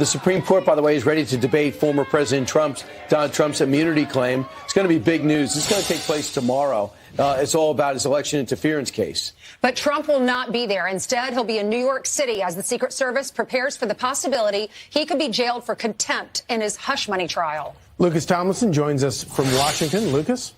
The Supreme Court, by the way, is ready to debate former President Donald Trump's immunity claim. It's going to be big news. It's going to take place tomorrow. It's all about his election interference case. But Trump will not be there. Instead, he'll be in New York City as the Secret Service prepares for the possibility he could be jailed for contempt in his hush money trial. Lucas Tomlinson joins us from Washington. Lucas?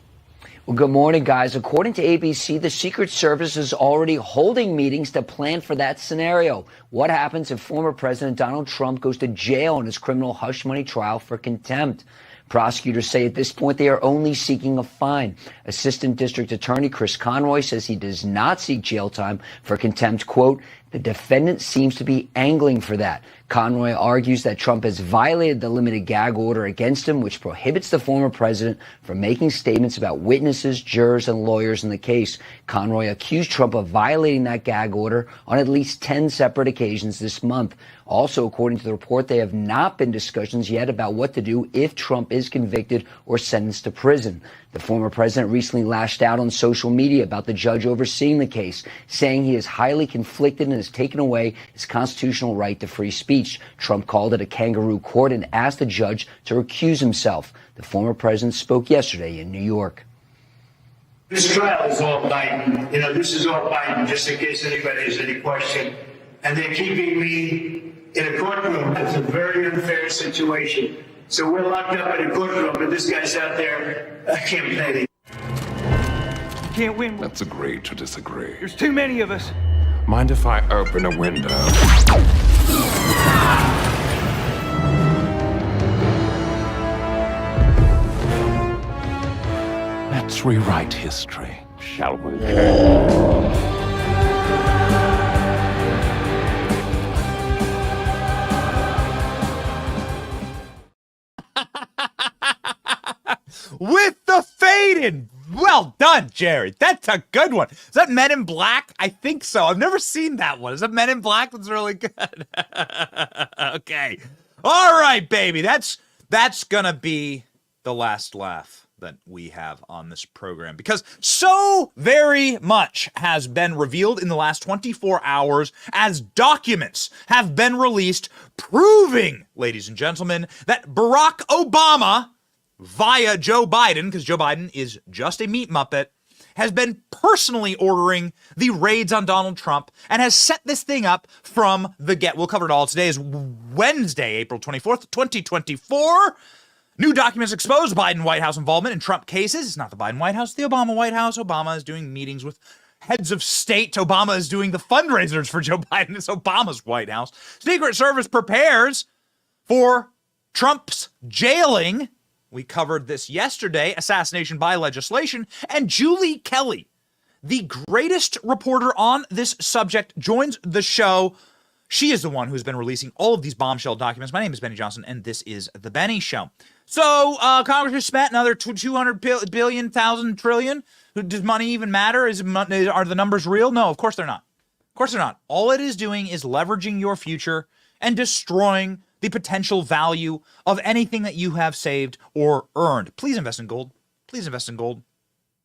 Well, good morning, guys. According to ABC, the Secret Service is already holding meetings to plan for that scenario. What happens if former President Donald Trump goes to jail in his criminal hush money trial for contempt? Prosecutors say at this point they are only seeking a fine. Assistant District Attorney Chris Conroy says he does not seek jail time for contempt. Quote, the defendant seems to be angling for that. Conroy argues that Trump has violated the limited gag order against him, which prohibits the former president from making statements about witnesses, jurors, and lawyers in the case. Conroy accused Trump of violating that gag order on at least 10 separate occasions this month. Also, according to the report, there have not been discussions yet about what to do if Trump is convicted or sentenced to prison. The former president recently lashed out on social media about the judge overseeing the case, saying he is highly conflicted and has taken away his constitutional right to free speech. Trump called it a kangaroo court and asked the judge to recuse himself. The former president spoke yesterday in New York. This trial is all Biden. This is all Biden, just in case anybody has any question. And they're keeping me in a courtroom. It's a very unfair situation. So we're locked up in a courtroom, and this guy's out there campaigning. Can't win. Let's agree to disagree. There's too many of us. Mind if I open a window? Let's rewrite history, shall we? With the faded. Well done, Jared. That's a good one. Is that Men in Black? I think so. I've never seen that one. Is that Men in Black? That's really good. Okay. All right, baby. That's gonna be the last laugh that we have on this program, because so very much has been revealed in the last 24 hours as documents have been released proving, ladies and gentlemen, that Barack Obama, via Joe Biden, because Joe Biden is just a meat muppet, has been personally ordering the raids on Donald Trump and has set this thing up from the get. We'll cover it all. Today is Wednesday, April 24th, 2024. New documents expose Biden White House involvement in Trump cases. It's not the Biden White House, it's the Obama White House. Obama is doing meetings with heads of state. Obama is doing the fundraisers for Joe Biden. It's Obama's White House. Secret Service prepares for Trump's jailing. We covered this yesterday, assassination by legislation. And Julie Kelly, the greatest reporter on this subject, joins the show. She is the one who's been releasing all of these bombshell documents. My name is Benny Johnson, and this is The Benny Show. So Congress has spent another 200 billion, thousand trillion. Does money even matter? Are the numbers real? No, of course they're not. Of course they're not. All it is doing is leveraging your future and destroying the potential value of anything that you have saved or earned. Please invest in gold. Please invest in gold.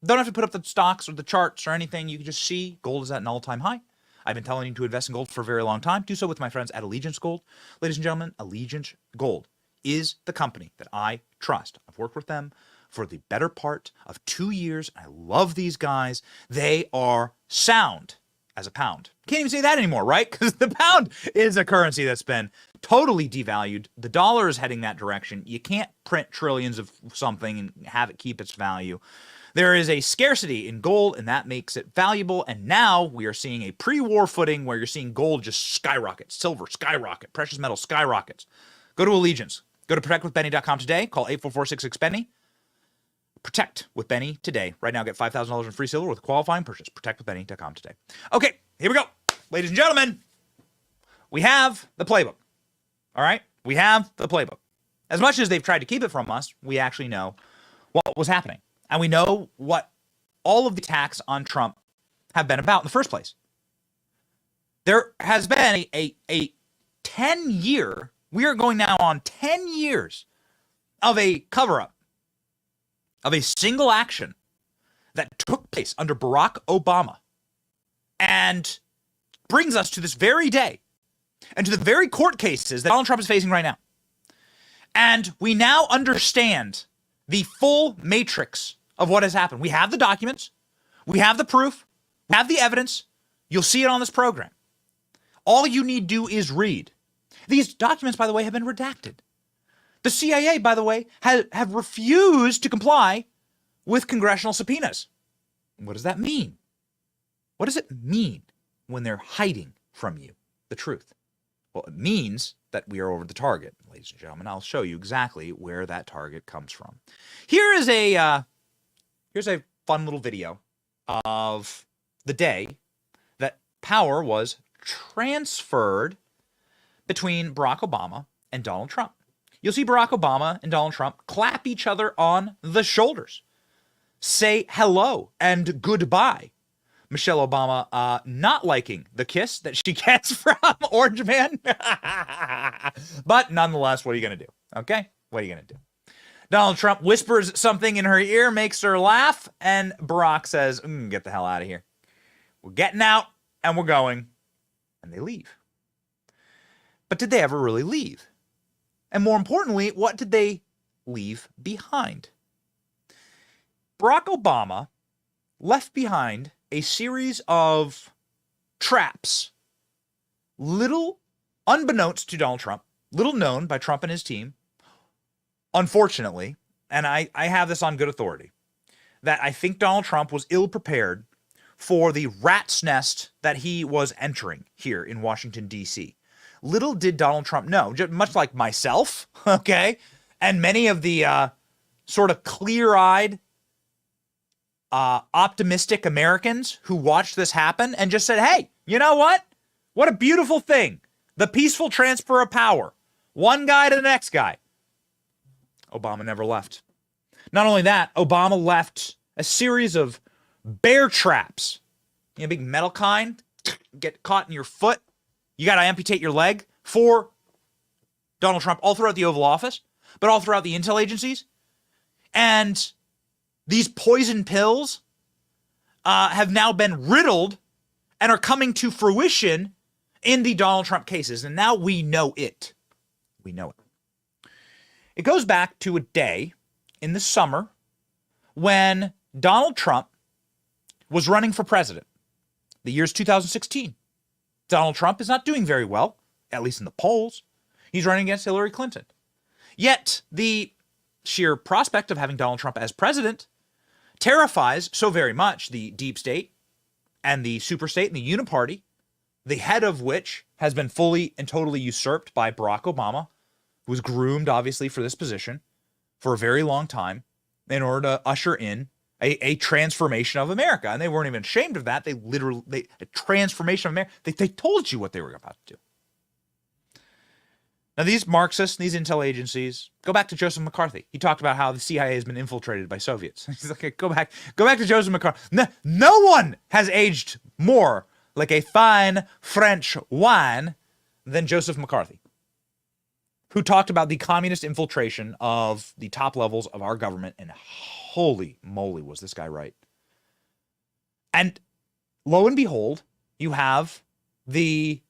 Don't have to put up the stocks or the charts or anything. You can just see gold is at an all-time high. I've been telling you to invest in gold for a very long time. Do so with my friends at Allegiance Gold. Ladies and gentlemen, Allegiance Gold is the company that I trust. I've worked with them for the better part of 2 years. I love these guys. They are sound as a pound. Can't even say that anymore, right? Because the pound is a currency that's been totally devalued. The dollar is heading that direction. You can't print trillions of something and have it keep its value. There is a scarcity in gold, and that makes it valuable. And now we are seeing a pre-war footing where you're seeing gold just skyrocket, silver skyrocket, precious metal skyrockets. Go to Allegiance. Go to protectwithbenny.com today. Call 844-66-BENNY. Protect with Benny today. Right now, get $5,000 in free silver with a qualifying purchase. Protectwithbenny.com today. Okay, here we go. Ladies and gentlemen, we have the playbook. All right? We have the playbook. As much as they've tried to keep it from us, we actually know what was happening. And we know what all of the attacks on Trump have been about in the first place. There has been a 10-year, we are going now on 10 years of a cover-up, of a single action that took place under Barack Obama and brings us to this very day and to the very court cases that Donald Trump is facing right now. And we now understand the full matrix of what has happened. We have the documents, we have the proof, we have the evidence. You'll see it on this program. All you need to do is read. These documents, by the way, have been redacted. The CIA, by the way, have refused to comply with congressional subpoenas. What does that mean? What does it mean when they're hiding from you the truth? Well, it means that we are over the target, ladies and gentlemen. I'll show you exactly where that target comes from. Here's a fun little video of the day that power was transferred between Barack Obama and Donald Trump. You'll see Barack Obama and Donald Trump clap each other on the shoulders, say hello and goodbye. Michelle Obama not liking the kiss that she gets from Orange Man. But nonetheless, what are you going to do? Okay? What are you going to do? Donald Trump whispers something in her ear, makes her laugh, and Barack says, get the hell out of here. We're getting out, and we're going. And they leave. But did they ever really leave? And more importantly, what did they leave behind? Barack Obama left behind a series of traps, little unbeknownst to Donald Trump, little known by Trump and his team, unfortunately, and I have this on good authority, that I think Donald Trump was ill-prepared for the rat's nest that he was entering here in Washington, D.C. Little did Donald Trump know, just much like myself, okay, and many of the sort of clear-eyed, optimistic Americans who watched this happen and just said, hey, you know what? What a beautiful thing. The peaceful transfer of power. One guy to the next guy. Obama never left. Not only that, Obama left a series of bear traps. You know, big metal kind, get caught in your foot. You got to amputate your leg for Donald Trump all throughout the Oval Office, but all throughout the intel agencies. And these poison pills have now been riddled and are coming to fruition in the Donald Trump cases. And now we know it. We know it. It goes back to a day in the summer when Donald Trump was running for president. The year's 2016. Donald Trump is not doing very well, at least in the polls. He's running against Hillary Clinton. Yet the sheer prospect of having Donald Trump as president terrifies so very much the deep state and the superstate and the uniparty, the head of which has been fully and totally usurped by Barack Obama, who was groomed, obviously, for this position for a very long time in order to usher in a transformation of America. And they weren't even ashamed of that. A transformation of America. They told you what they were about to do. Now, these Marxists, these intel agencies, go back to Joseph McCarthy. He talked about how the CIA has been infiltrated by Soviets. He's like, go back to Joseph McCarthy. No one has aged more like a fine French wine than Joseph McCarthy, who talked about the communist infiltration of the top levels of our government, and holy moly, was this guy right. And lo and behold, you have the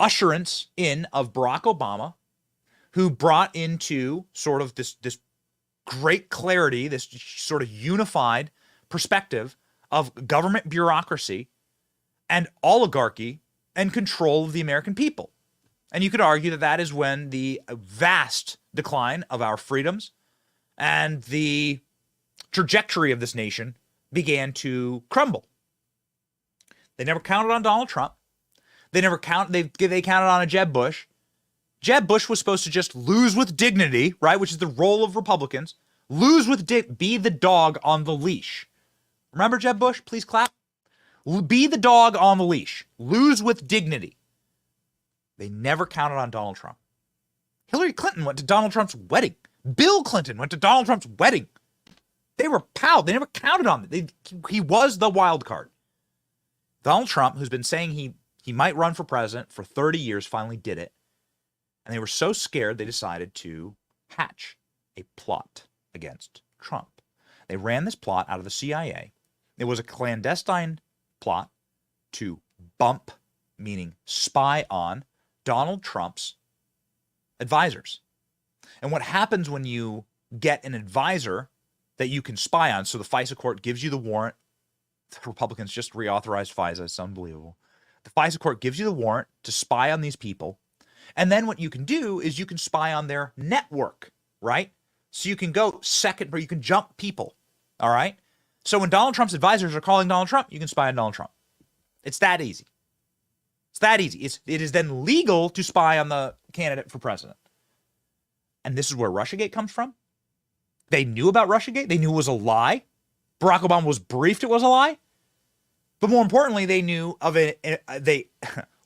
usherance in of Barack Obama, who brought into sort of this great clarity, this sort of unified perspective of government bureaucracy and oligarchy and control of the American people. And you could argue that that is when the vast decline of our freedoms and the trajectory of this nation began to crumble. They never counted on Donald Trump. They counted on a Jeb Bush. Jeb Bush was supposed to just lose with dignity, right? Which is the role of Republicans. Be the dog on the leash. Remember Jeb Bush? Please clap. Be the dog on the leash. Lose with dignity. They never counted on Donald Trump. Hillary Clinton went to Donald Trump's wedding. Bill Clinton went to Donald Trump's wedding. They were pals. They never counted on it. He was the wild card. Donald Trump, who's been saying he might run for president for 30 years, finally did it. And they were so scared they decided to hatch a plot against Trump. They ran this plot out of the CIA. It was a clandestine plot to bump, meaning spy on, Donald Trump's advisors. And what happens when you get an advisor that you can spy on? So the FISA court gives you the warrant. The Republicans just reauthorized FISA. It's unbelievable. The FISA court gives you the warrant to spy on these people. And then what you can do is you can spy on their network, right? So you can go second, but you can jump people, all right? So when Donald Trump's advisors are calling Donald Trump, you can spy on Donald Trump. It's that easy. It's that easy. It is then legal to spy on the candidate for president. And this is where Russiagate comes from. They knew about Russiagate. They knew it was a lie. Barack Obama was briefed it was a lie. But more importantly, they knew of it. They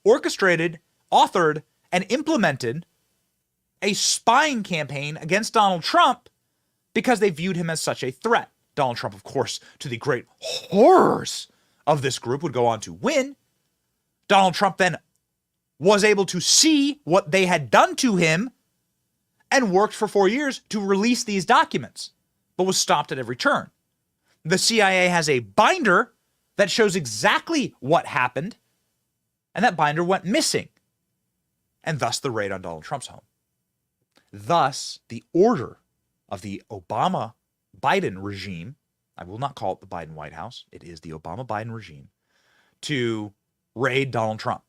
orchestrated, authored, and implemented a spying campaign against Donald Trump because they viewed him as such a threat. Donald Trump, of course, to the great horrors of this group, would go on to win. Donald Trump then was able to see what they had done to him and worked for 4 years to release these documents, but was stopped at every turn. The CIA has a binder that shows exactly what happened, and that binder went missing, and thus the raid on Donald Trump's home. Thus, the order of the Obama-Biden regime, I will not call it the Biden White House, it is the Obama-Biden regime, to raid Donald Trump,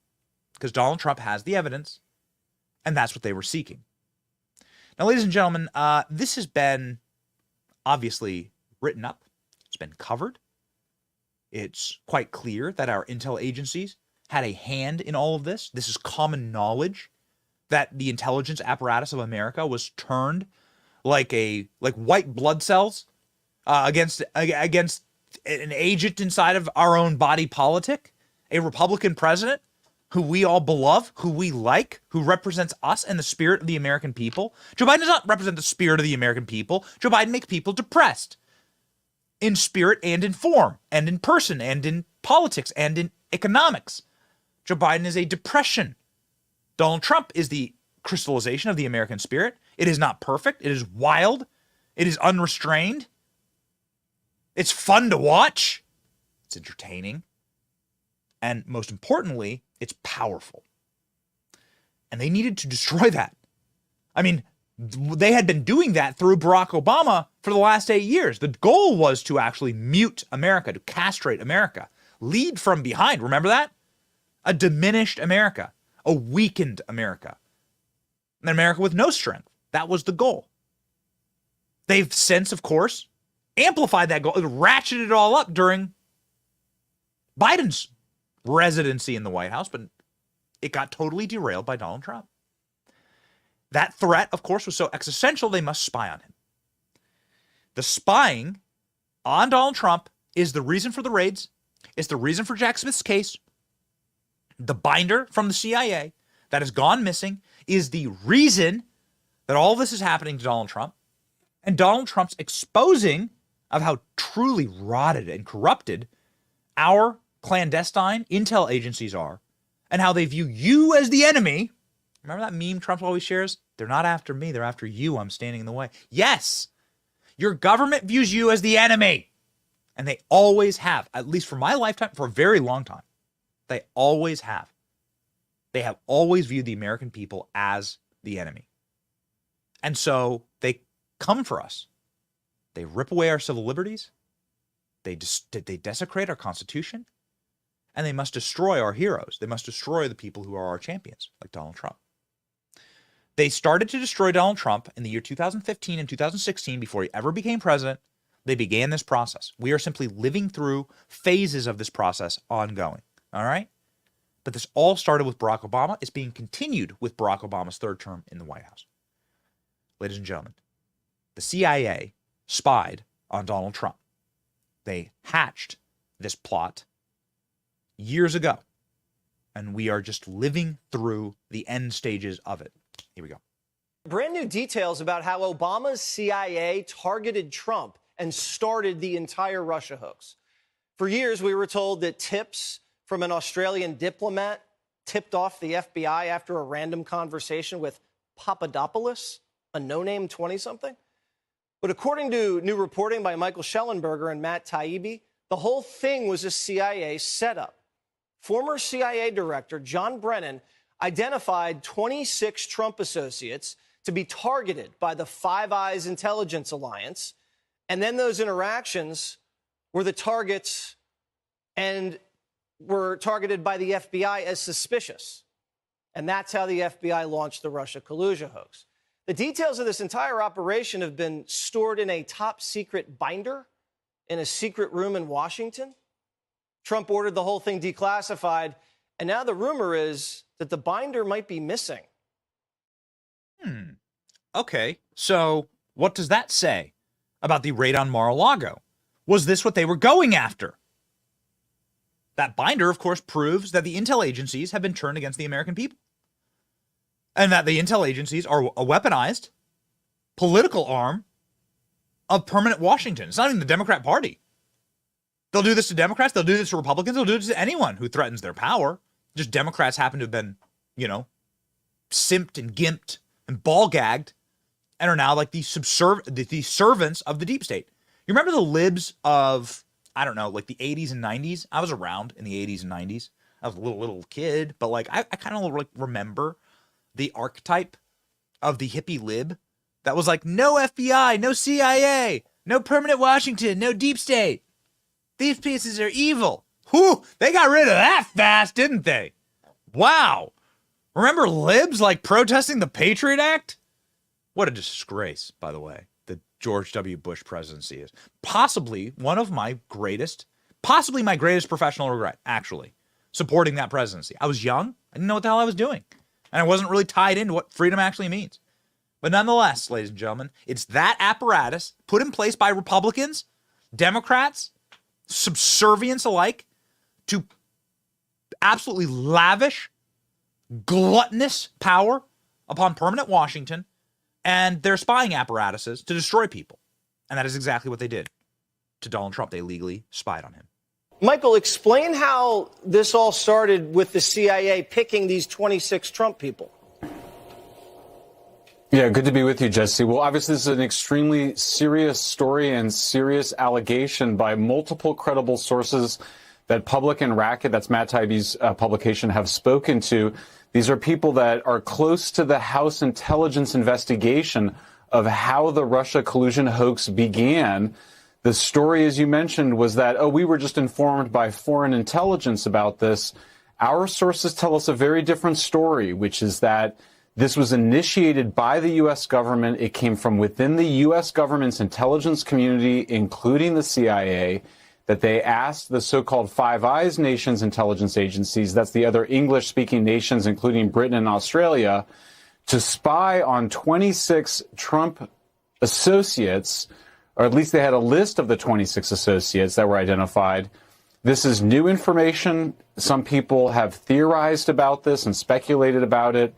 because Donald Trump has the evidence, and that's what they were seeking. Now, ladies and gentlemen, this has been obviously written up. It's been covered. It's quite clear that our intel agencies had a hand in all of this. This is common knowledge that the intelligence apparatus of America was turned like white blood cells against an agent inside of our own body politic, a Republican president who we all beloved, who we like, who represents us and the spirit of the American people. Joe Biden does not represent the spirit of the American people. Joe Biden makes people depressed in spirit and in form and in person and in politics and in economics. Joe Biden is a depression. Donald Trump is the crystallization of the American spirit. It is not perfect. It is wild. It is unrestrained. It's fun to watch. It's entertaining. And most importantly, it's powerful. And they needed to destroy that. I mean, they had been doing that through Barack Obama for the last 8 years. The goal was to actually mute America, to castrate America, lead from behind. Remember that? A diminished America, a weakened America, an America with no strength. That was the goal. They've since, of course, amplified that goal, ratcheted it all up during Biden's residency in the White House, but it got totally derailed by Donald Trump. That threat, of course, was so existential, they must spy on him. The spying on Donald Trump is the reason for the raids. It's the reason for Jack Smith's case. The binder from the CIA that has gone missing is the reason that all this is happening to Donald Trump. And Donald Trump's exposing of how truly rotted and corrupted our clandestine intel agencies are, and how they view you as the enemy. Remember that meme Trump always shares? They're not after me, they're after you. I'm standing in the way. Yes, your government views you as the enemy. And they always have, at least for my lifetime, for a very long time. They always have. They have always viewed the American people as the enemy. And so they come for us. They rip away our civil liberties. They desecrate our Constitution. And they must destroy our heroes. They must destroy the people who are our champions, like Donald Trump. They started to destroy Donald Trump in the year 2015 and 2016 before he ever became president. They began this process. We are simply living through phases of this process ongoing. All right? But this all started with Barack Obama. It's being continued with Barack Obama's third term in the White House. Ladies and gentlemen, the CIA spied on Donald Trump. They hatched this plot years ago, and we are just living through the end stages of it. Here we go. Brand new details about how Obama's CIA targeted Trump and started the entire Russia hoax. For years, we were told that tips from an Australian diplomat tipped off the FBI after a random conversation with Papadopoulos, a no-name 20-something. But according to new reporting by Michael Schellenberger and Matt Taibbi, the whole thing was a CIA setup. Former CIA Director John Brennan identified 26 Trump associates to be targeted by the Five Eyes Intelligence Alliance. And then those interactions were the targets and were targeted by the FBI as suspicious. And that's how the FBI launched the Russia collusion hoax. The details of this entire operation have been stored in a top secret binder in a secret room in Washington. Trump ordered the whole thing declassified. And now the rumor is that the binder might be missing. Okay, so what does that say about the raid on Mar-a-Lago? Was this what they were going after? That binder, of course, proves that the intel agencies have been turned against the American people. And that the intel agencies are a weaponized political arm of permanent Washington. It's not even the Democrat Party. They'll do this to Democrats. They'll do this to Republicans. They'll do this to anyone who threatens their power. Just Democrats happen to have been, simped and gimped and ball-gagged and are now like the servants of the deep state. You remember the libs of, I don't know, like the 80s and 90s? I was around in the 80s and 90s. I was a little kid, but like I kind of like remember the archetype of the hippie lib that was like, no FBI, no CIA, no permanent Washington, no deep state. These pieces are evil. Whew, they got rid of that fast, didn't they? Wow. Remember libs like protesting the Patriot Act? What a disgrace, by the way, the George W. Bush presidency is. Possibly my greatest professional regret, actually, supporting that presidency. I was young. I didn't know what the hell I was doing. And I wasn't really tied into what freedom actually means. But nonetheless, ladies and gentlemen, it's that apparatus put in place by Republicans, Democrats, subservience alike, to absolutely lavish, gluttonous power upon permanent Washington and their spying apparatuses to destroy people. And that is exactly what they did to Donald Trump. They legally spied on him. Michael, explain how this all started with the CIA picking these 26 Trump people. Yeah, good to be with you, Jesse. Well, obviously, this is an extremely serious story and serious allegation by multiple credible sources that Public and Racket, that's Matt Taibbi's publication, have spoken to. These are people that are close to the House intelligence investigation of how the Russia collusion hoax began. The story, as you mentioned, was that, we were just informed by foreign intelligence about this. Our sources tell us a very different story, which is that this was initiated by the U.S. government. It came from within the U.S. government's intelligence community, including the CIA, that they asked the so-called Five Eyes nations intelligence agencies, that's the other English-speaking nations, including Britain and Australia, to spy on 26 Trump associates, or at least they had a list of the 26 associates that were identified. This is new information. Some people have theorized about this and speculated about it.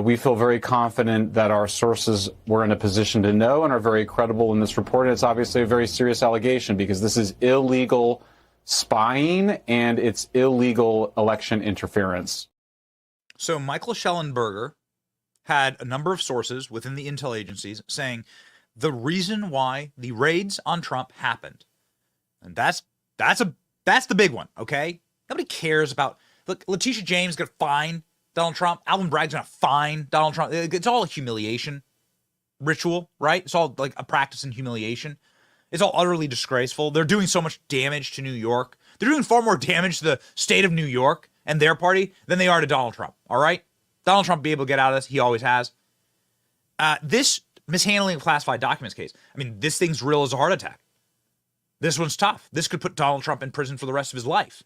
We feel very confident that our sources were in a position to know and are very credible in this report. And it's obviously a very serious allegation because this is illegal spying and it's illegal election interference. So Michael Schellenberger had a number of sources within the intel agencies saying the reason why the raids on Trump happened. And that's the big one, okay? Nobody cares about, look, Letitia James got fined Donald Trump. Alvin Bragg's gonna fine Donald Trump. It's all a humiliation ritual, right? It's all like a practice in humiliation. It's all utterly disgraceful. They're doing so much damage to New York. They're doing far more damage to the state of New York and their party than they are to Donald Trump, all right? Donald Trump will be able to get out of this. He always has. This mishandling of classified documents case, I mean, this thing's real as a heart attack. This one's tough. This could put Donald Trump in prison for the rest of his life.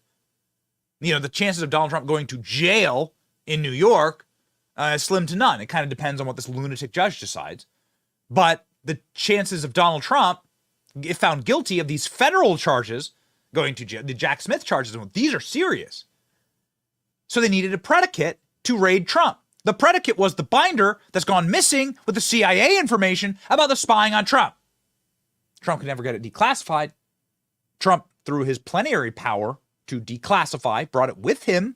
The chances of Donald Trump going to jail in New York is slim to none. It kind of depends on what this lunatic judge decides. But the chances of Donald Trump, if found guilty of these federal charges, going to jail, the Jack Smith charges, these are serious. So they needed a predicate to raid Trump. The predicate was the binder that's gone missing with the CIA information about the spying on Trump. Trump could never get it declassified. Trump, through his plenary power to declassify, brought it with him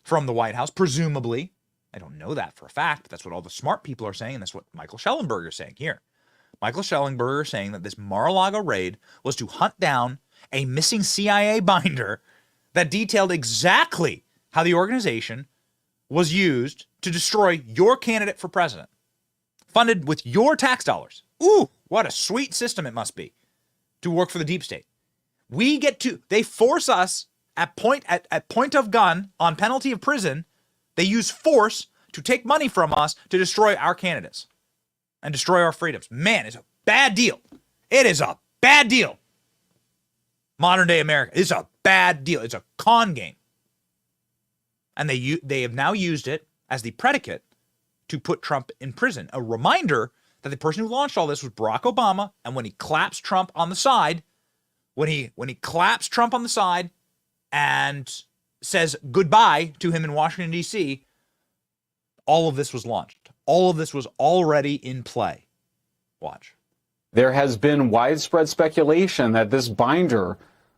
from the White House, presumably. I don't know that for a fact, but that's what all the smart people are saying, and that's what Michael Schellenberger is saying here. Michael Schellenberger is saying that this Mar-a-Lago raid was to hunt down a missing CIA binder that detailed exactly how the organization was used to destroy your candidate for president, funded with your tax dollars. Ooh, what a sweet system it must be to work for the deep state. They force us at point of gun on penalty of prison. They use force to take money from us to destroy our candidates and destroy our freedoms. Man, it's a bad deal. It is a bad deal. Modern day America. It's a bad deal. It's a con game. And they have now used it as the predicate to put Trump in prison. A reminder that the person who launched all this was Barack Obama. And when he claps Trump on the side, when he claps Trump on the side and says goodbye to him in Washington, D.C., all of this was launched. All of this was already in play. Watch. There has been widespread speculation that this binder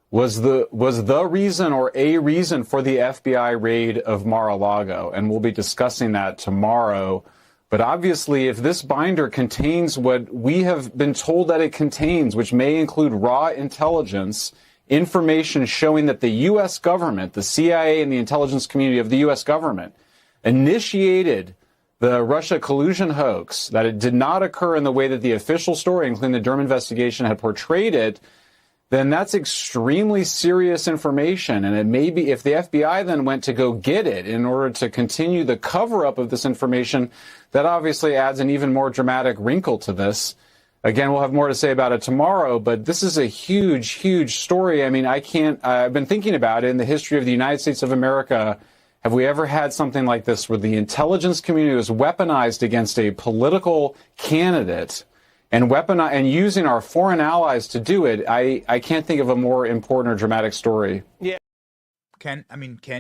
was the reason or a reason for the FBI raid of Mar-a-Lago, and we'll be discussing that tomorrow. But obviously, if this binder contains what we have been told that it contains, which may include raw intelligence, information showing that the U.S. government, the CIA and the intelligence community of the U.S. government, initiated the Russia collusion hoax, that it did not occur in the way that the official story, including the Durham investigation, had portrayed it, then that's extremely serious information. And it may be, if the FBI then went to go get it in order to continue the cover-up of this information, that obviously adds an even more dramatic wrinkle to this. Again, we'll have more to say about it tomorrow, but this is a huge, huge story. I mean, I've been thinking about it in the history of the United States of America. Have we ever had something like this where the intelligence community was weaponized against a political candidate and using our foreign allies to do it? I can't think of a more important or dramatic story. Yeah. Can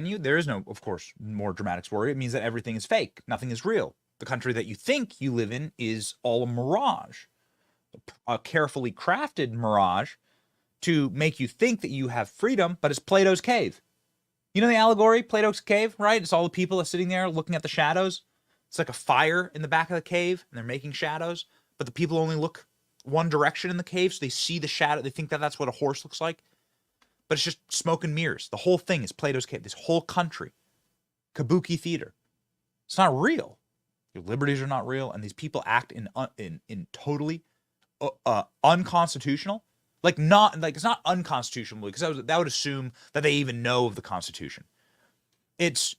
you? There is no, of course, more dramatic story. It means that everything is fake. Nothing is real. The country that you think you live in is all a mirage, a carefully crafted mirage to make you think that you have freedom, but it's Plato's cave. You know the allegory, Plato's cave, right? It's all the people are sitting there looking at the shadows. It's like a fire in the back of the cave, and they're making shadows, but the people only look one direction in the cave, so they see the shadow. They think that that's what a horse looks like, but it's just smoke and mirrors. The whole thing is Plato's cave. This whole country, kabuki theater. It's not real. Your liberties are not real, and these people act in totally unconstitutional. It's not unconstitutional, because that would assume that they even know of the Constitution. It's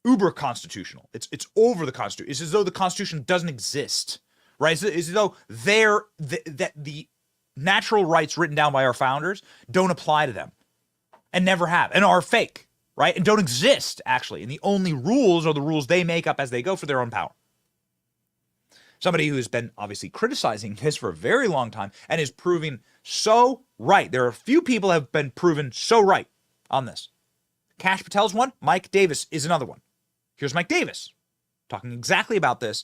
uber constitutional. It's over the Constitution. It's as though the Constitution doesn't exist, right? It's as though the natural rights written down by our founders don't apply to them, and never have, and are fake, right? And don't exist, actually. And the only rules are the rules they make up as they go for their own power. Somebody who's been obviously criticizing this for a very long time and is proving so right. There are a few people have been proven so right on this. Kash Patel's one. Mike Davis is another one. Here's Mike Davis talking exactly about this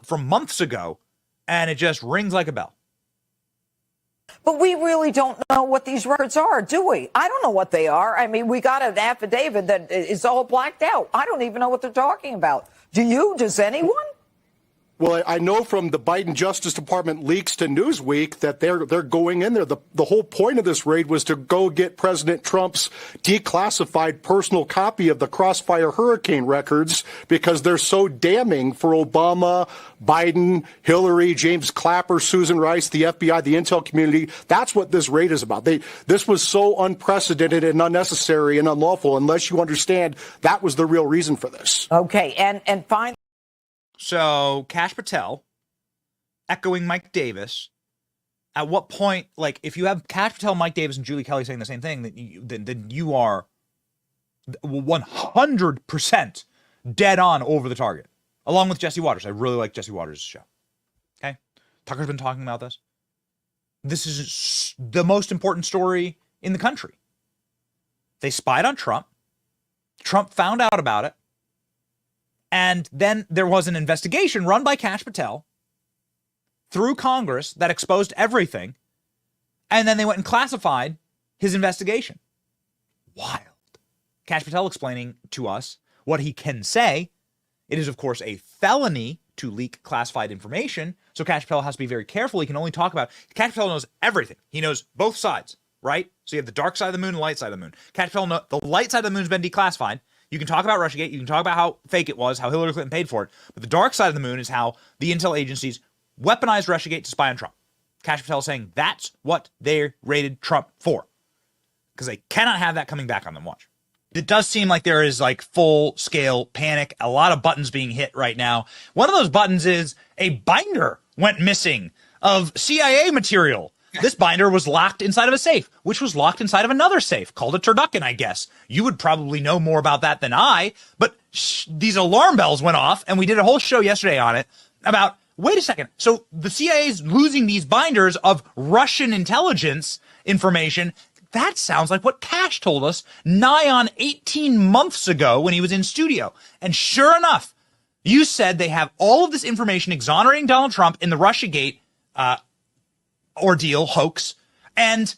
from months ago, and it just rings like a bell. But we really don't know what these records are, do we? I don't know what they are. I mean, we got an affidavit that is all blacked out. I don't even know what they're talking about. Do you? Does anyone? Well, I know from the Biden Justice Department leaks to Newsweek that they're going in there. The whole point of this raid was to go get President Trump's declassified personal copy of the Crossfire Hurricane records, because they're so damning for Obama, Biden, Hillary, James Clapper, Susan Rice, the FBI, the intel community. That's what this raid is about. This was so unprecedented and unnecessary and unlawful, unless you understand that was the real reason for this. Okay, and finally. So Kash Patel, echoing Mike Davis, at what point, like, if you have Kash Patel, Mike Davis, and Julie Kelly saying the same thing, then you are 100% dead on over the target, along with Jesse Waters. I really like Jesse Waters' show. Okay? Tucker's been talking about this. This is the most important story in the country. They spied on Trump. Trump found out about it. And then there was an investigation run by Kash Patel through Congress that exposed everything. And then they went and classified his investigation. Wild. Kash Patel explaining to us what he can say. It is, of course, a felony to leak classified information. So Kash Patel has to be very careful. He can only talk about... Kash Patel knows everything. He knows both sides, right? So you have the dark side of the moon and the light side of the moon. Kash Patel knows the light side of the moon has been declassified. You can talk about Russiagate. You can talk about how fake it was, how Hillary Clinton paid for it. But the dark side of the moon is how the intel agencies weaponized Russiagate to spy on Trump. Kash Patel saying that's what they raided Trump for. Because they cannot have that coming back on them. Watch. It does seem like there is like full-scale panic. A lot of buttons being hit right now. One of those buttons is a binder went missing of CIA material. This binder was locked inside of a safe, which was locked inside of another safe, called a turducken, I guess. You would probably know more about that than I, but these alarm bells went off, and we did a whole show yesterday on it about, wait a second, so the CIA is losing these binders of Russian intelligence information. That sounds like what Kash told us nigh on 18 months ago when he was in studio. And sure enough, you said they have all of this information exonerating Donald Trump in the Russiagate ordeal, hoax, and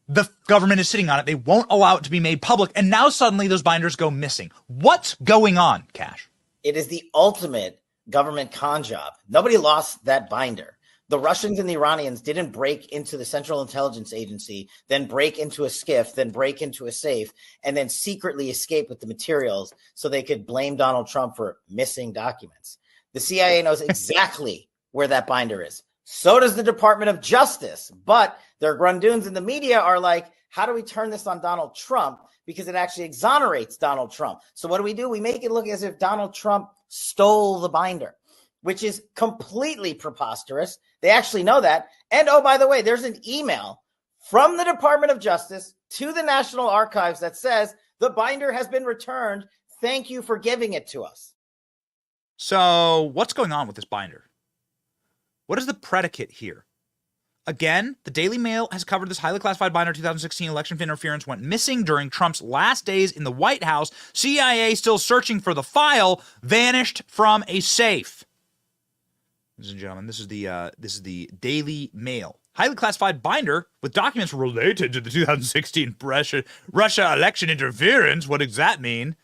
the government is sitting on it. They won't allow it to be made public, and now suddenly those binders go missing. What's going on, Kash? It is the ultimate government con job. Nobody lost that binder. The Russians and the Iranians didn't break into the Central Intelligence Agency, then break into a skiff, then break into a safe, and then secretly escape with the materials so they could blame Donald Trump for missing documents. The CIA knows exactly where that binder is. So does the Department of Justice. But their grundoons in the media are like, how do we turn this on Donald Trump? Because it actually exonerates Donald Trump. So what do? We make it look as if Donald Trump stole the binder, which is completely preposterous. They actually know that. And oh, by the way, there's an email from the Department of Justice to the National Archives that says the binder has been returned. Thank you for giving it to us. So what's going on with this binder? What is the predicate here? Again, the Daily Mail has covered this highly classified binder. 2016 election interference went missing during Trump's last days in the White House. CIA still searching for the file, vanished from a safe. Ladies and gentlemen, this is the Daily Mail. Highly classified binder with documents related to the 2016 Russia election interference. What does that mean?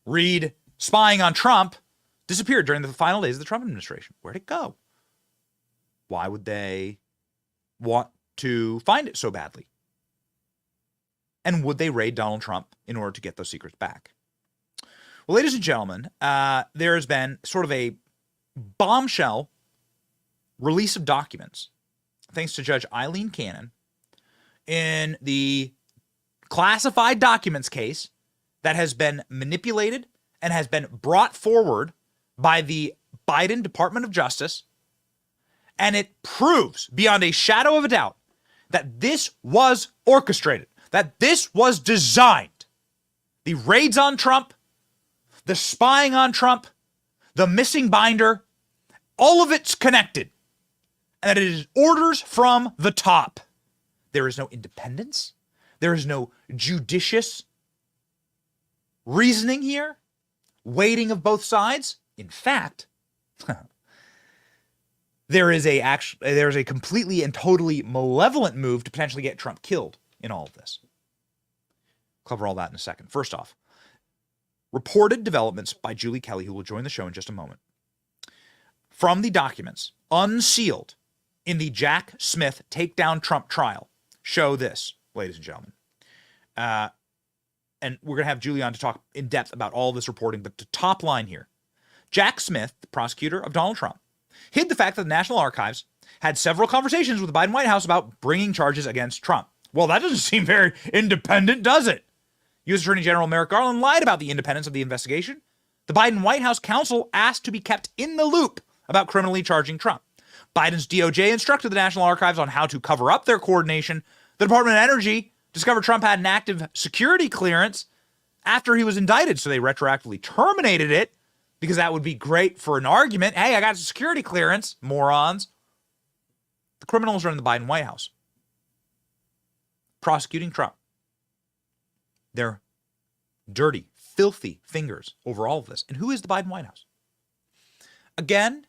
Read, spying on Trump, disappeared during the final days of the Trump administration. Where'd it go? Why would they want to find it so badly? And would they raid Donald Trump in order to get those secrets back? Well, ladies and gentlemen, there has been sort of a bombshell release of documents, thanks to Judge Eileen Cannon, in the classified documents case that has been manipulated and has been brought forward by the Biden Department of Justice. And it proves beyond a shadow of a doubt that this was orchestrated, that this was designed. The raids on Trump, the spying on Trump, the missing binder, all of it's connected. And that it is orders from the top. There is no independence. There is no judicious reasoning here, weighting of both sides. In fact, there is a completely and totally malevolent move to potentially get Trump killed in all of this. Cover all that in a second. First off, reported developments by Julie Kelly, who will join the show in just a moment, from the documents unsealed in the Jack Smith takedown Trump trial show this, ladies and gentlemen. And we're going to have Julie on to talk in depth about all this reporting, but the top line here, Jack Smith, the prosecutor of Donald Trump, hid the fact that the National Archives had several conversations with the Biden White House about bringing charges against Trump. Well, that doesn't seem very independent, does it? U.S. Attorney General Merrick Garland lied about the independence of the investigation. The Biden White House counsel asked to be kept in the loop about criminally charging Trump. Biden's DOJ instructed the National Archives on how to cover up their coordination. The Department of Energy discovered Trump had an active security clearance after he was indicted, so they retroactively terminated it because that would be great for an argument. Hey, I got a security clearance, morons. The criminals are in the Biden White House prosecuting Trump. Their dirty, filthy fingers over all of this. And who is the Biden White House? Again,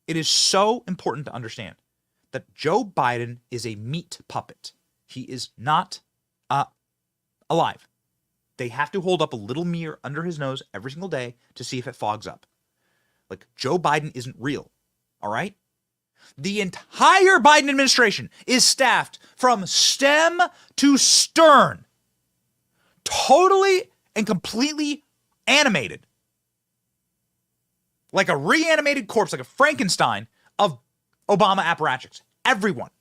it is so important to understand that Joe Biden is a meat puppet. He is not alive. They have to hold up a little mirror under his nose every single day to see if it fogs up. Like, Joe Biden isn't real, all right? The entire Biden administration is staffed from stem to stern, totally and completely animated. Like a reanimated corpse, like a Frankenstein of Obama apparatchiks. Everyone.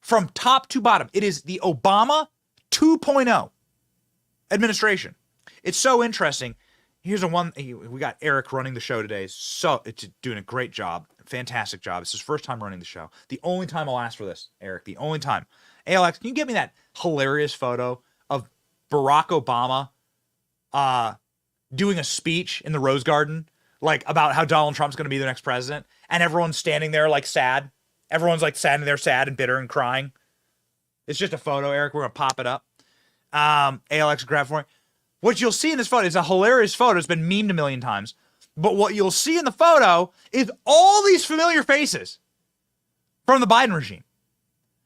From top to bottom. It is the Obama 2.0 administration. It's so interesting. Here's we got Eric running the show today. So it's doing a great job. Fantastic job. It's his first time running the show. The only time I'll ask for this, Eric, the only time. ALX, can you get me that hilarious photo of Barack Obama doing a speech in the Rose Garden, like about how Donald Trump's going to be the next president, and everyone's standing there like sad. Everyone's like standing there sad and bitter and crying. It's just a photo, Eric. We're going to pop it up. ALX, grab for me. What you'll see in this photo is a hilarious photo. It's been memed a million times. But what you'll see in the photo is all these familiar faces from the Biden regime.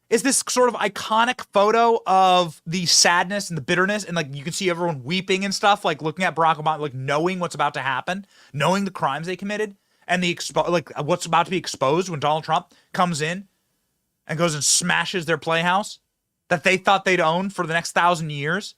It's this sort of iconic photo of the sadness and the bitterness, and like you can see everyone weeping and stuff, like looking at Barack Obama, like knowing what's about to happen, knowing the crimes they committed, and like what's about to be exposed when Donald Trump comes in and goes and smashes their playhouse that they thought they'd own for the next 1,000 years.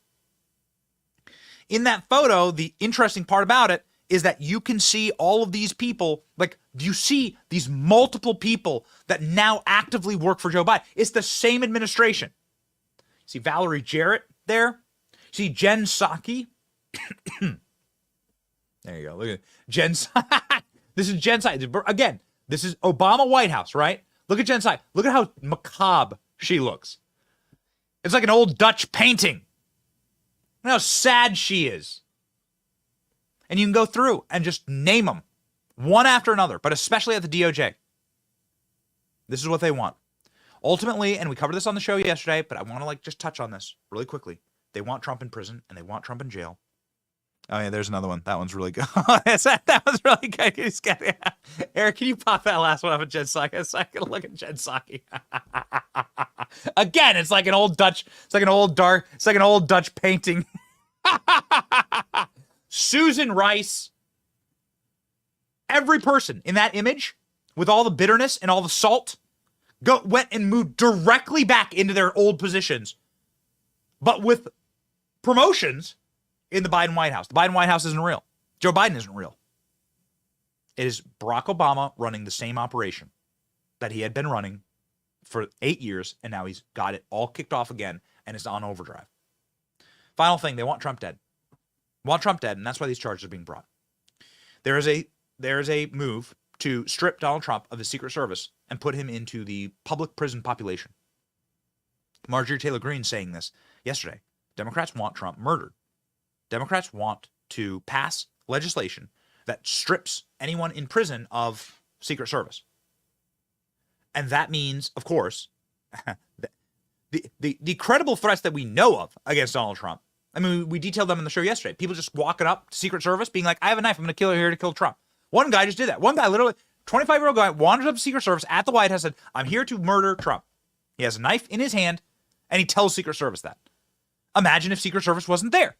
In that photo, the interesting part about it is that you can see all of these people, like you see these multiple people that now actively work for Joe Biden. It's the same administration. See Valerie Jarrett there? See Jen Psaki? There you go. Look at Jen Psaki. This is Jen Psaki. Again, this is Obama White House, right? Look at Jen Psaki. Look at how macabre she looks. It's like an old Dutch painting. Look how sad she is. And you can go through and just name them one after another, but especially at the DOJ. This is what they want. Ultimately, and we covered this on the show yesterday, but I want to just touch on this really quickly. They want Trump in prison and they want Trump in jail. Oh yeah, there's another one. That one's really good. That was really good. Eric, can you pop that last one up at Jen Psaki? So I can look at Jen Psaki. Again, it's like an old Dutch. It's like an old Dutch painting. Susan Rice. Every person in that image, with all the bitterness and all the salt, went and moved directly back into their old positions, but with promotions in the Biden White House. The Biden White House isn't real. Joe Biden isn't real. It is Barack Obama running the same operation that he had been running for 8 years, and now he's got it all kicked off again, and it's on overdrive. Final thing, they want Trump dead. Want Trump dead, and that's why these charges are being brought. There is a move to strip Donald Trump of his Secret Service and put him into the public prison population. Marjorie Taylor Greene saying this yesterday. Democrats want Trump murdered. Democrats want to pass legislation that strips anyone in prison of Secret Service. And that means, of course, the credible threats that we know of against Donald Trump. I mean, we detailed them in the show yesterday. People just walking up to Secret Service being like, I have a knife. I'm going to kill you here to kill Trump. One guy just did that. One guy, literally, 25-year-old guy, wanders up to Secret Service at the White House and said, I'm here to murder Trump. He has a knife in his hand, and he tells Secret Service that. Imagine if Secret Service wasn't there.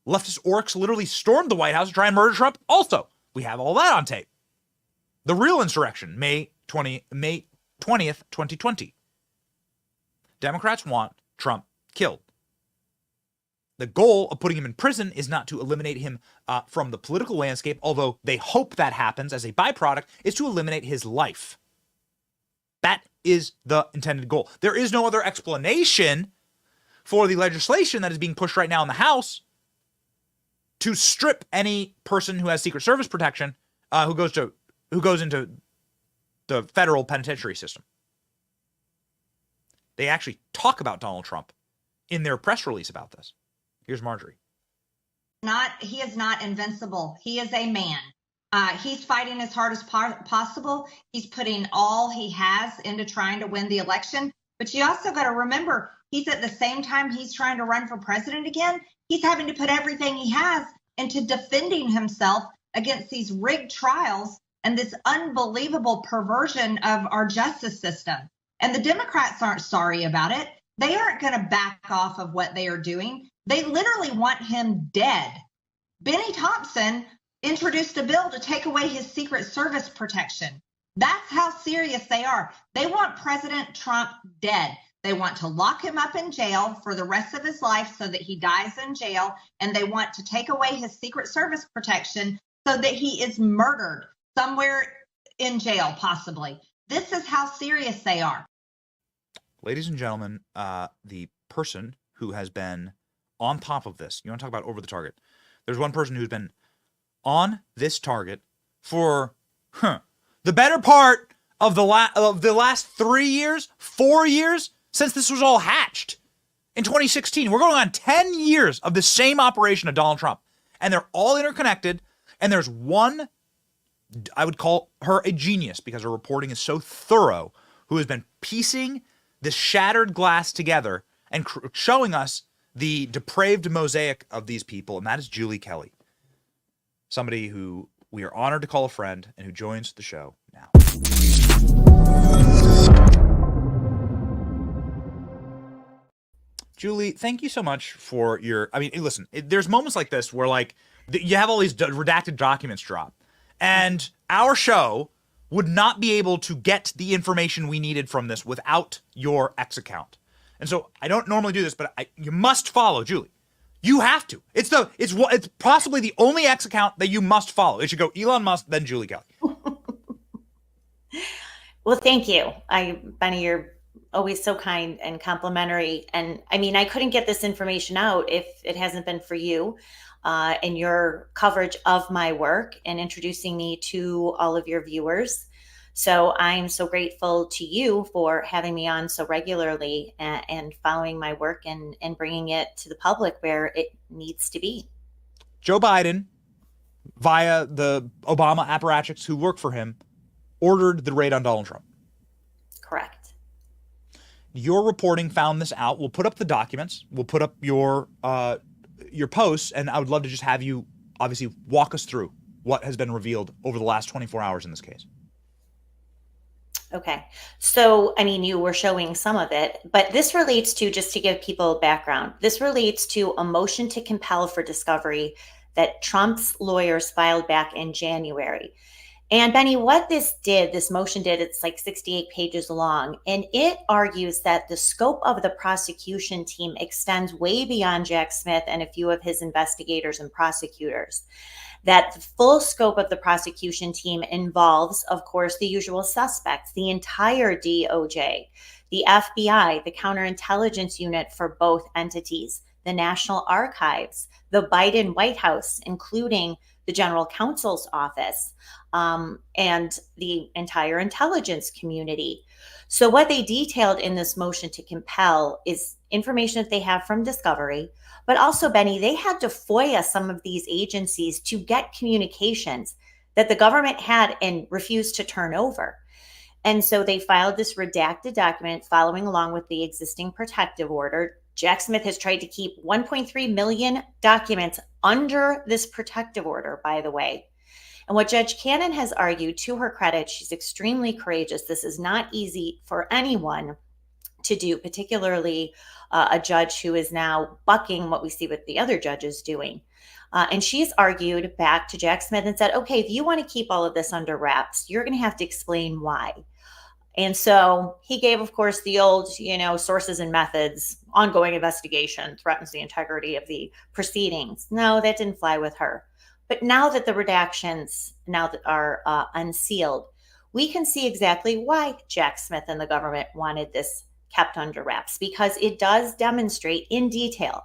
Leftist orcs literally stormed the White House to try and murder Trump also. We have all that on tape. The real insurrection, May 20th, 2020. Democrats want Trump killed. The goal of putting him in prison is not to eliminate him from the political landscape, although they hope that happens as a byproduct, is to eliminate his life. That is the intended goal. There is no other explanation for the legislation that is being pushed right now in the House to strip any person who has Secret Service protection who goes into the federal penitentiary system. They actually talk about Donald Trump in their press release about this. Here's Marjorie. He is not invincible. He is a man. He's fighting as hard as possible. He's putting all he has into trying to win the election. But you also got to remember, he's at the same time he's trying to run for president again, he's having to put everything he has into defending himself against these rigged trials and this unbelievable perversion of our justice system. And the Democrats aren't sorry about it. They aren't going to back off of what they are doing. They literally want him dead. Benny Thompson introduced a bill to take away his Secret Service protection. That's how serious they are. They want President Trump dead. They want to lock him up in jail for the rest of his life so that he dies in jail. And they want to take away his Secret Service protection so that he is murdered somewhere in jail, possibly. This is how serious they are. Ladies and gentlemen, the person who has been on top of this, you want to talk about over the target. There's one person who's been on this target for the better part of the last 3 years, 4 years, since this was all hatched in 2016. We're going on 10 years of the same operation of Donald Trump, and they're all interconnected. And there's one, I would call her a genius because her reporting is so thorough, who has been piecing this shattered glass together and showing us the depraved mosaic of these people, and that is Julie Kelly, somebody who we are honored to call a friend and who joins the show now. Julie, thank you so much for your, I mean, listen, there's moments like this where like you have all these redacted documents drop, and our show would not be able to get the information we needed from this without your X account. And so I don't normally do this, but you must follow Julie. You have to. It's possibly the only X account that you must follow. It should go Elon Musk, then Julie Kelly. Well, thank you. Benny, you're always so kind and complimentary. And I mean, I couldn't get this information out if it hasn't been for you and your coverage of my work and introducing me to all of your viewers. So I'm so grateful to you for having me on so regularly and following my work and bringing it to the public where it needs to be. Joe Biden, via the Obama apparatchiks who work for him, ordered the raid on Donald Trump. Correct. Your reporting found this out. We'll put up the documents. We'll put up your posts, and I would love to just have you obviously walk us through what has been revealed over the last 24 hours in this case. Okay. So, I mean, you were showing some of it, but this relates to, just to give people background, this relates to a motion to compel for discovery that Trump's lawyers filed back in January. And Benny, what this motion did, it's like 68 pages long, and it argues that the scope of the prosecution team extends way beyond Jack Smith and a few of his investigators and prosecutors. That the full scope of the prosecution team involves, of course, the usual suspects, the entire DOJ, the FBI, the counterintelligence unit for both entities, the National Archives, the Biden White House, including the General Counsel's office, and the entire intelligence community. So what they detailed in this motion to compel is information that they have from discovery, but also, Benny, they had to FOIA some of these agencies to get communications that the government had and refused to turn over. And so they filed this redacted document following along with the existing protective order. Jack Smith has tried to keep 1.3 million documents under this protective order, by the way. And what Judge Cannon has argued, to her credit, she's extremely courageous. This is not easy for anyone to do, particularly a judge who is now bucking what we see with the other judges doing. And she's argued back to Jack Smith and said, okay, if you want to keep all of this under wraps, you're going to have to explain why. And so he gave, of course, the old, sources and methods, ongoing investigation threatens the integrity of the proceedings. No, that didn't fly with her. But now that the redactions are unsealed, we can see exactly why Jack Smith and the government wanted this kept under wraps, because it does demonstrate in detail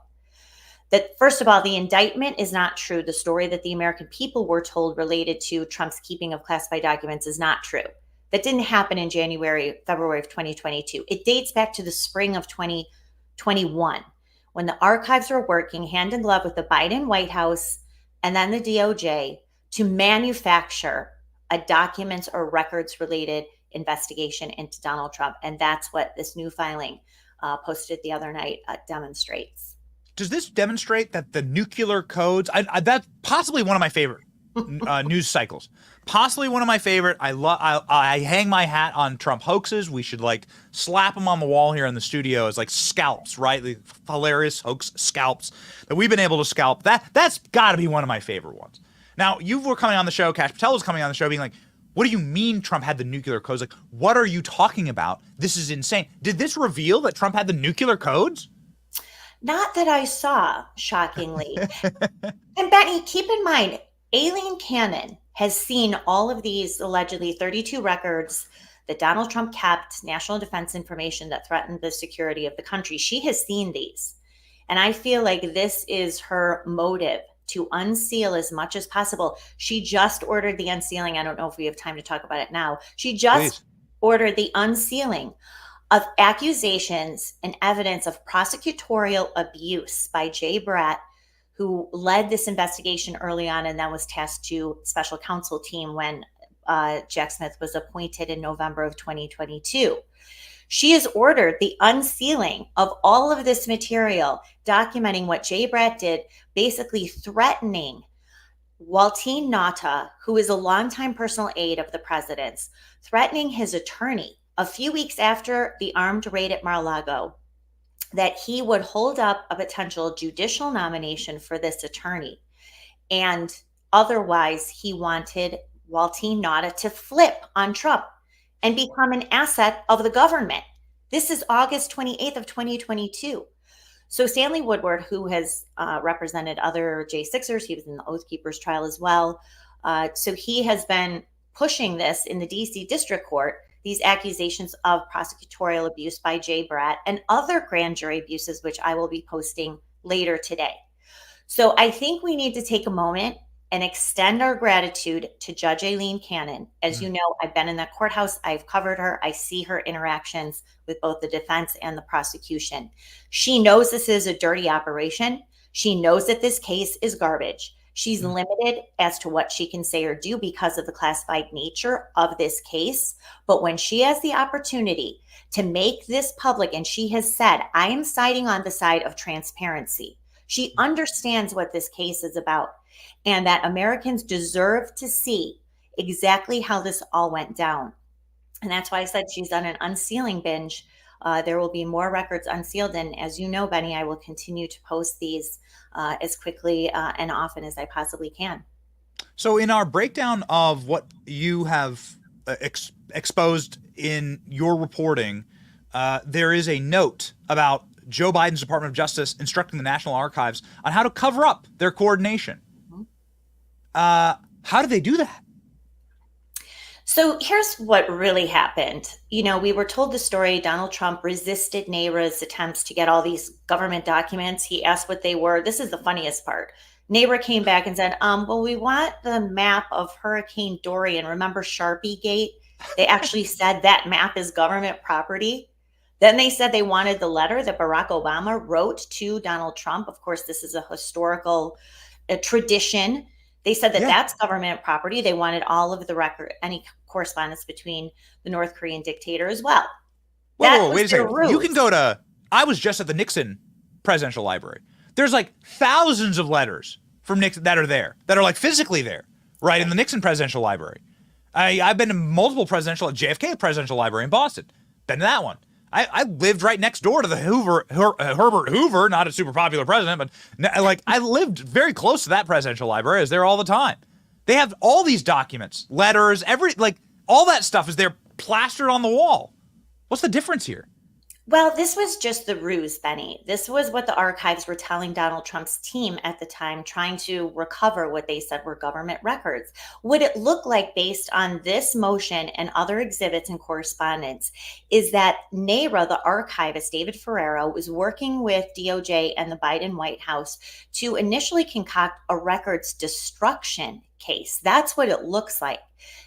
that, first of all, the indictment is not true. The story that the American people were told related to Trump's keeping of classified documents is not true. That didn't happen in February of 2022. It dates back to the spring of 2021, when the archives were working hand in glove with the Biden White House and then the DOJ to manufacture a documents or records related investigation into Donald Trump. And that's what this new filing posted the other night demonstrates. Does this demonstrate that the nuclear codes, that's possibly one of my favorite news cycles, possibly one of my favorite. I hang my hat on Trump hoaxes. We should slap them on the wall here in the studio as scalps, right? The hilarious hoax scalps that we've been able to scalp. That's got to be one of my favorite ones. Now, you were coming on the show, Kash Patel was coming on the show being like, What do you mean Trump had the nuclear codes? Like, what are you talking about? This is insane. Did this reveal that Trump had the nuclear codes? Not that I saw, shockingly. And Benny, keep in mind, Aileen Cannon has seen all of these allegedly 32 records that Donald Trump kept, national defense information that threatened the security of the country. She has seen these. And I feel like this is her motive, to unseal as much as possible. She just ordered the unsealing. I don't know if we have time to talk about it now. She just ordered the unsealing of accusations and evidence of prosecutorial abuse by Jay Bratt, who led this investigation early on and then was tasked to special counsel team when Jack Smith was appointed in November of 2022. She has ordered the unsealing of all of this material, documenting what Jay Bratt did, basically threatening Waltine Nauta, who is a longtime personal aide of the president's, threatening his attorney a few weeks after the armed raid at Mar-a-Lago, that he would hold up a potential judicial nomination for this attorney. And otherwise, he wanted Waltine Nauta to flip on Trump and become an asset of the government. This is August 28th of 2022. So Stanley Woodward, who has represented other J6ers, he was in the Oath Keepers trial as well. So he has been pushing this in the DC District Court, these accusations of prosecutorial abuse by Jay Bratt and other grand jury abuses, which I will be posting later today. So I think we need to take a moment and extend our gratitude to Judge Aileen Cannon. As you know, I've been in that courthouse. I've covered her. I see her interactions with both the defense and the prosecution. She knows this is a dirty operation. She knows that this case is garbage. She's limited as to what she can say or do because of the classified nature of this case. But when she has the opportunity to make this public, and she has said, I am siding on the side of transparency. She understands what this case is about, and that Americans deserve to see exactly how this all went down. And that's why I said she's done an unsealing binge. There will be more records unsealed. And as you know, Benny, I will continue to post these as quickly and often as I possibly can. So in our breakdown of what you have exposed in your reporting, there is a note about Joe Biden's Department of Justice instructing the National Archives on how to cover up their coordination. How did they do that? So here's what really happened. You know, we were told the story. Donald Trump resisted NARA's attempts to get all these government documents. He asked what they were. This is the funniest part. NARA came back and said, well, we want the map of Hurricane Dorian. Remember Sharpie Gate? They actually said that map is government property. Then they said they wanted the letter that Barack Obama wrote to Donald Trump. Of course, this is a historical tradition. They said that that's government property. They wanted all of the record, any correspondence between the North Korean dictator as well. Whoa, wait a second. You can go to, I was just at the Nixon Presidential Library. There's like thousands of letters from Nixon that are there, that are like physically there, right, in the Nixon Presidential Library. I've been to multiple presidential, JFK Presidential Library in Boston. Been to that one. I lived right next door to the Herbert Hoover, not a super popular president, but like I lived very close to that presidential library. I was there all the time. They have all these documents, letters, all that stuff is there plastered on the wall. What's the difference here? Well, this was just the ruse, Benny. This was what the archives were telling Donald Trump's team at the time, trying to recover what they said were government records. What it looked like based on this motion and other exhibits and correspondence is that NARA, the archivist, David Ferrero, was working with DOJ and the Biden White House to initially concoct a records destruction case. That's what it looks like,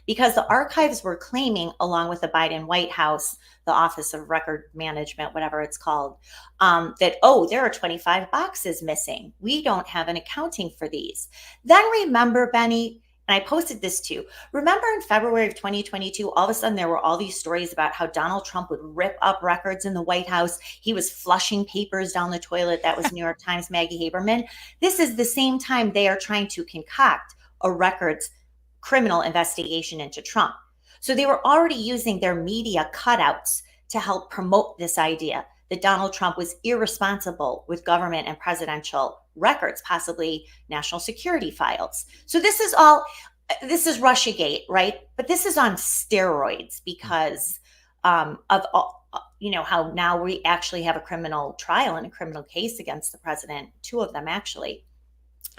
because the archives were claiming, along with the Biden White House, the Office of Record Management, whatever it's called, that, there are 25 boxes missing. We don't have an accounting for these. Then remember, Benny, and I posted this too, remember in February of 2022, all of a sudden there were all these stories about how Donald Trump would rip up records in the White House. He was flushing papers down the toilet. That was New York Times' Maggie Haberman. This is the same time they are trying to concoct a records criminal investigation into Trump. So they were already using their media cutouts to help promote this idea that Donald Trump was irresponsible with government and presidential records, possibly national security files. So this is all this is Russiagate, right? But this is on steroids because of how now we actually have a criminal trial and a criminal case against the president, two of them actually.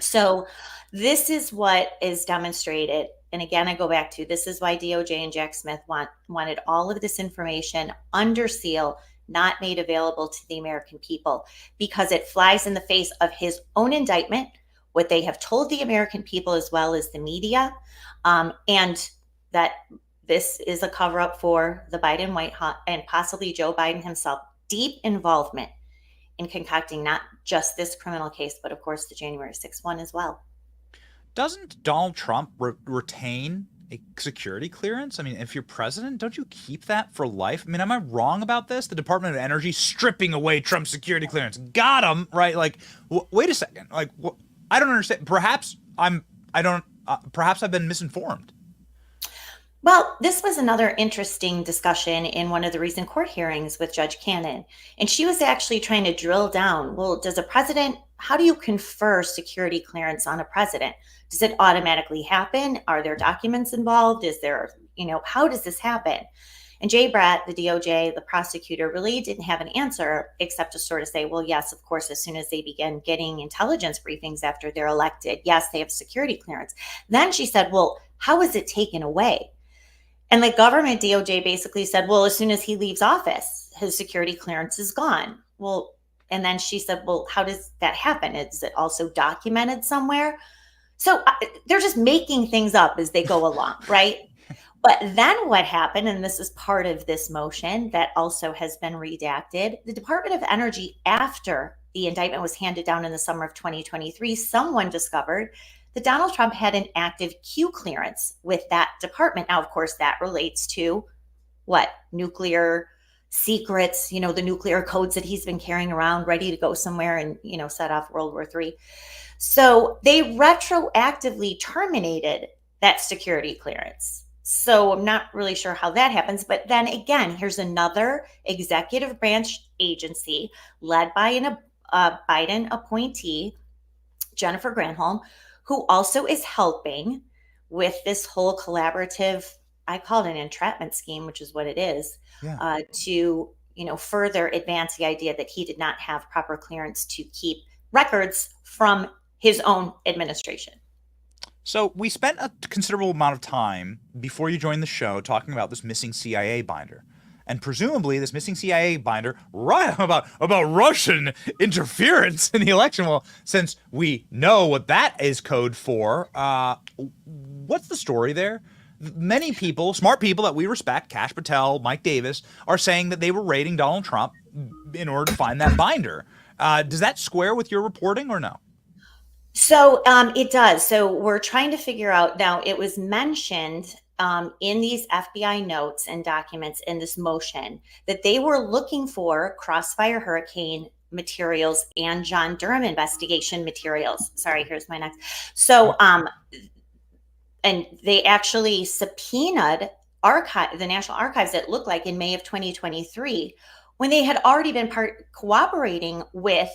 So this is what is demonstrated. And again, I go back to this is why DOJ and Jack Smith wanted all of this information under seal, not made available to the American people, because it flies in the face of his own indictment, what they have told the American people as well as the media, and that this is a cover up for the Biden White House and possibly Joe Biden himself, deep involvement in concocting not just this criminal case, but of course the January 6th one as well. Doesn't Donald Trump retain a security clearance? I mean, if you're president, don't you keep that for life? I mean, am I wrong about this? The Department of Energy stripping away Trump's security clearance. Got him, right? Like, wait a second. Like, I don't understand. Perhaps I've been misinformed. Well, this was another interesting discussion in one of the recent court hearings with Judge Cannon. And she was actually trying to drill down, well, how do you confer security clearance on a president? Does it automatically happen? Are there documents involved? How does this happen? And Jay Bratt, the DOJ, the prosecutor, really didn't have an answer except to sort of say, well, yes, of course, as soon as they begin getting intelligence briefings after they're elected, yes, they have security clearance. Then she said, well, how is it taken away? And the government DOJ basically said, well, as soon as he leaves office, his security clearance is gone. Well, and then she said, well, how does that happen? Is it also documented somewhere? So they're just making things up as they go along, right? But then what happened, and this is part of this motion that also has been redacted, the Department of Energy, after the indictment was handed down in the summer of 2023, someone discovered that Donald Trump had an active Q clearance with that department. Now, of course, that relates to what? Nuclear secrets, the nuclear codes that he's been carrying around, ready to go somewhere and, set off World War III. So they retroactively terminated that security clearance. So I'm not really sure how that happens. But then again, here's another executive branch agency led by a Biden appointee, Jennifer Granholm, who also is helping with this whole collaborative, I call it an entrapment scheme, which is what it is, to further advance the idea that he did not have proper clearance to keep records from his own administration. So we spent a considerable amount of time before you joined the show talking about this missing CIA binder. And presumably this missing CIA binder, right, about Russian interference in the election. Well, since we know what that is code for, what's the story there? Many people, smart people that we respect, Kash Patel, Mike Davis, are saying that they were raiding Donald Trump in order to find that binder. Does that square with your reporting or no? So it does. So we're trying to figure out now, it was mentioned in these FBI notes and documents in this motion that they were looking for Crossfire Hurricane materials and John Durham investigation materials. Sorry, here's my next. So, and they actually subpoenaed the National Archives, it looked like, in May of 2023, when they had already been cooperating with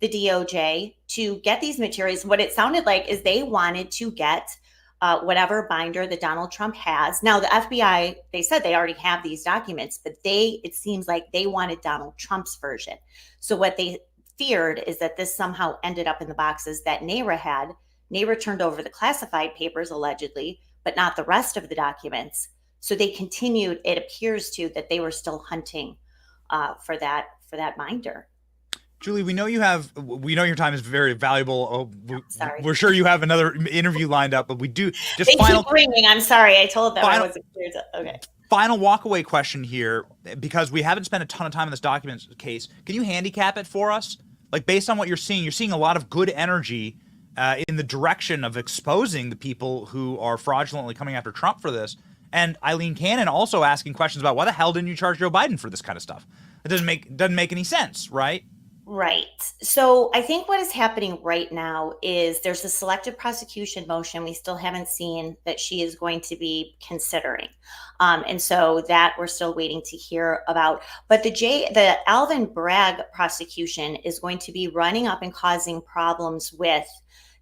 the DOJ to get these materials. What it sounded like is they wanted to get whatever binder that Donald Trump has. Now, the FBI, they said they already have these documents, but it seems like they wanted Donald Trump's version. So what they feared is that this somehow ended up in the boxes that NARA had. NARA turned over the classified papers, allegedly, but not the rest of the documents. So they continued, it appears to, that they were still hunting for that binder. Julie, we know your time is very valuable. Sorry. We're sure you have another interview lined up, but we do just they keep ringing. I'm sorry. I told them I wasn't clear. Okay. Final walkaway question here, because we haven't spent a ton of time in this document case. Can you handicap it for us? Like, based on what you're seeing a lot of good energy in the direction of exposing the people who are fraudulently coming after Trump for this. And Eileen Cannon also asking questions about why the hell didn't you charge Joe Biden for this kind of stuff? It doesn't make any sense, right? Right. So I think what is happening right now is there's a selective prosecution motion we still haven't seen that she is going to be considering. And so that we're still waiting to hear about. But the Alvin Bragg prosecution is going to be running up and causing problems with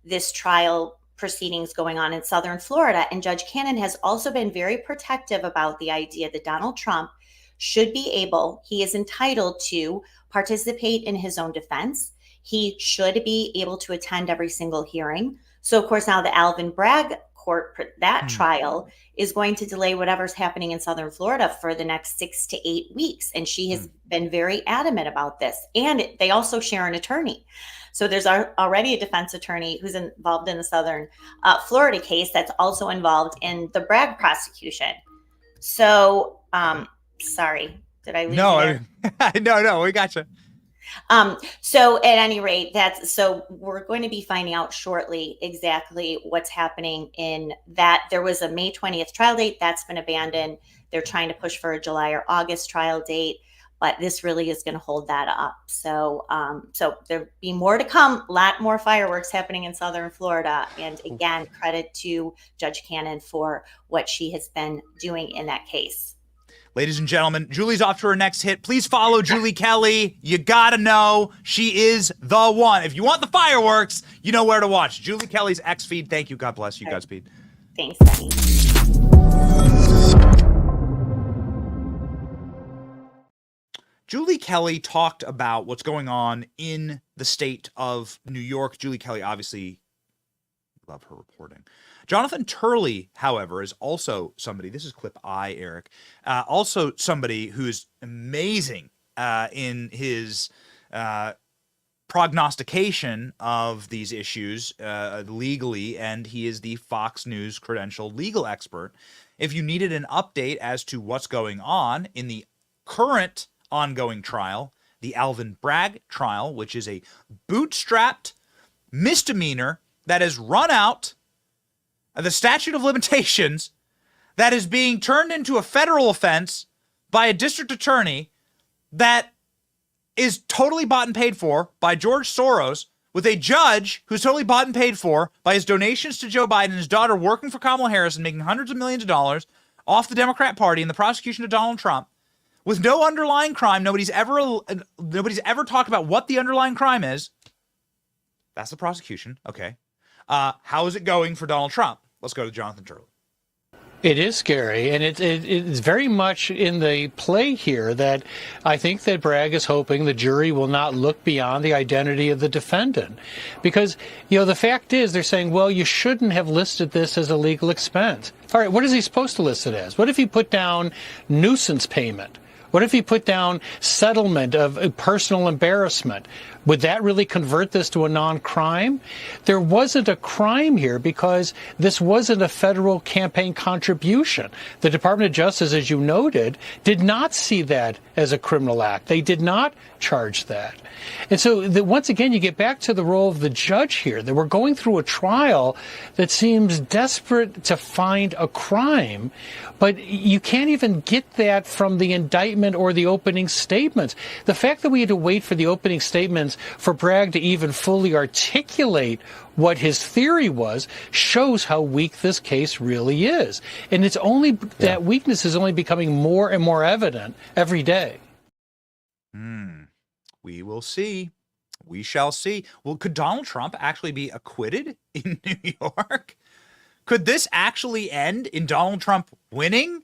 this trial proceedings going on in Southern Florida. And Judge Cannon has also been very protective about the idea that Donald Trump should be able, he is entitled to participate in his own defense. He should be able to attend every single hearing. So, of course, now the Alvin Bragg court, that trial is going to delay whatever's happening in Southern Florida for the next 6 to 8 weeks. And she has been very adamant about this. And they also share an attorney. So there's already a defense attorney who's involved in the Southern Florida case that's also involved in the Bragg prosecution. So, sorry, did I leave you there? No, we got you. So at any rate, so we're going to be finding out shortly exactly what's happening in that. There was a May 20th trial date that's been abandoned. They're trying to push for a July or August trial date, but this really is going to hold that up. So, so there'll be more to come, a lot more fireworks happening in Southern Florida. And again, credit to Judge Cannon for what she has been doing in that case. Ladies and gentlemen, Julie's off to her next hit. Please follow Julie Kelly. You gotta know she is the one. If you want the fireworks, you know where to watch. Julie Kelly's X feed. Thank you. God bless you, Godspeed. Thanks, Benny. Julie Kelly talked about what's going on in the state of New York. Julie Kelly, obviously, love her reporting. Jonathan Turley, however, is also somebody, this is clip I, Eric, also somebody who is amazing in his prognostication of these issues legally, and he is the Fox News credentialed legal expert. If you needed an update as to what's going on in the current ongoing trial, the Alvin Bragg trial, which is a bootstrapped misdemeanor that has run out the statute of limitations, that is being turned into a federal offense by a district attorney that is totally bought and paid for by George Soros, with a judge who's totally bought and paid for by his donations to Joe Biden and his daughter working for Kamala Harris and making hundreds of millions of dollars off the Democrat Party in the prosecution of Donald Trump, with no underlying crime. Nobody's ever talked about what the underlying crime is. That's the prosecution. Okay. How is it going for Donald Trump? Let's go to Jonathan Turley. It is scary, and it's very much in the play here that I think that Bragg is hoping the jury will not look beyond the identity of the defendant. Because, the fact is they're saying, well, you shouldn't have listed this as a legal expense. All right, what is he supposed to list it as? What if he put down nuisance payment? What if he put down settlement of personal embarrassment? Would that really convert this to a non-crime? There wasn't a crime here because this wasn't a federal campaign contribution. The Department of Justice, as you noted, did not see that as a criminal act. They did not charge that. And so once again, you get back to the role of the judge here, that we're going through a trial that seems desperate to find a crime, but you can't even get that from the indictment or the opening statements. The fact that we had to wait for the opening statements for Bragg to even fully articulate what his theory was shows how weak this case really is. And it's only that weakness is only becoming more and more evident every day. We will see. We shall see. Well, could Donald Trump actually be acquitted in New York? Could this actually end in Donald Trump winning?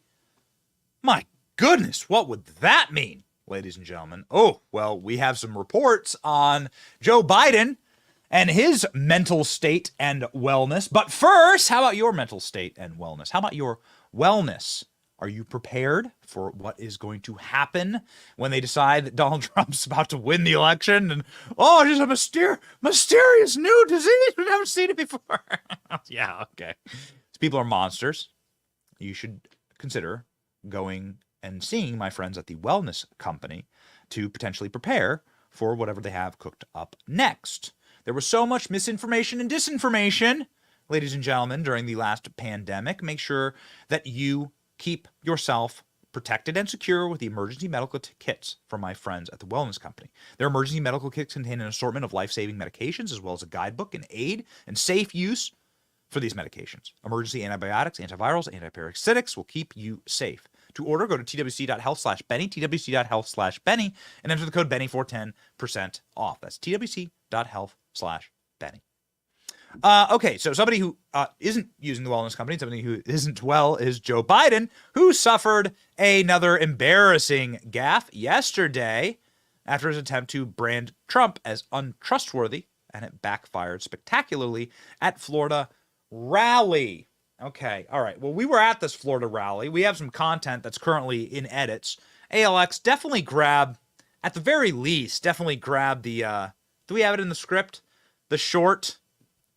My goodness, what would that mean, ladies and gentlemen? Oh, well, we have some reports on Joe Biden and his mental state and wellness. But first, how about your mental state and wellness? How about your wellness? Are you prepared for what is going to happen when they decide that Donald Trump's about to win the election? And, just a mysterious new disease. We've never seen it before. Yeah, okay. These people are monsters. You should consider going and seeing my friends at the wellness company to potentially prepare for whatever they have cooked up next. There was so much misinformation and disinformation, ladies and gentlemen, during the last pandemic. Make sure that you keep yourself protected and secure with the emergency medical kits from my friends at the Wellness Company. Their emergency medical kits contain an assortment of life-saving medications, as well as a guidebook and aid and safe use for these medications. Emergency antibiotics, antivirals, antiparasitics will keep you safe. To order, go to twc.health/Benny, twc.health/Benny, and enter the code Benny for 10% off. That's twc.health/Benny. Okay, so somebody who isn't using the wellness company, somebody who isn't well, is Joe Biden, who suffered another embarrassing gaffe yesterday after his attempt to brand Trump as untrustworthy, and it backfired spectacularly at Florida rally. Okay, all right. Well, we were at this Florida rally. We have some content that's currently in edits. ALX, definitely grab, at the very least, definitely grab the, do we have it in the script? The short,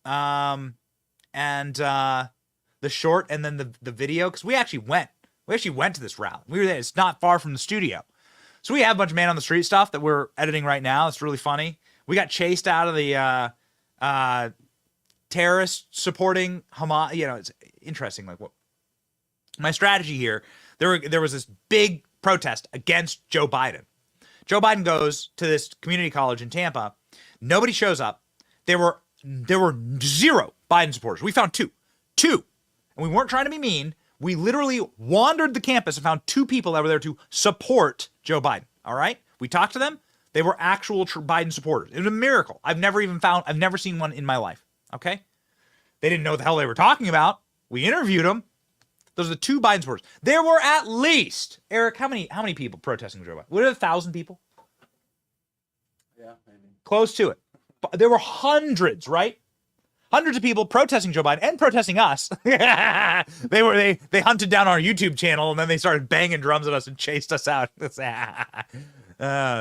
the short and then the video, because we actually went to this rally. We were there. It's not far from the studio. So we have a bunch of man on the street stuff that we're editing right now. It's really funny. We got chased out of the terrorist supporting Hamas. You know, it's interesting. Like, what my strategy here, there was this big protest against Joe Biden. Joe Biden goes to this community college in Tampa. Nobody shows up. There were zero Biden supporters. We found two. And we weren't trying to be mean. We literally wandered the campus and found two people that were there to support Joe Biden. All right. We talked to them. They were actual Biden supporters. It was a miracle. I've never seen one in my life. Okay. They didn't know what the hell they were talking about. We interviewed them. Those are the two Biden supporters. There were at least, Eric, how many people protesting Joe Biden? What, 1,000 people? Yeah, maybe. Close to it. There were hundreds, right? Hundreds of people protesting Joe Biden and protesting us. They hunted down our YouTube channel and then they started banging drums at us and chased us out.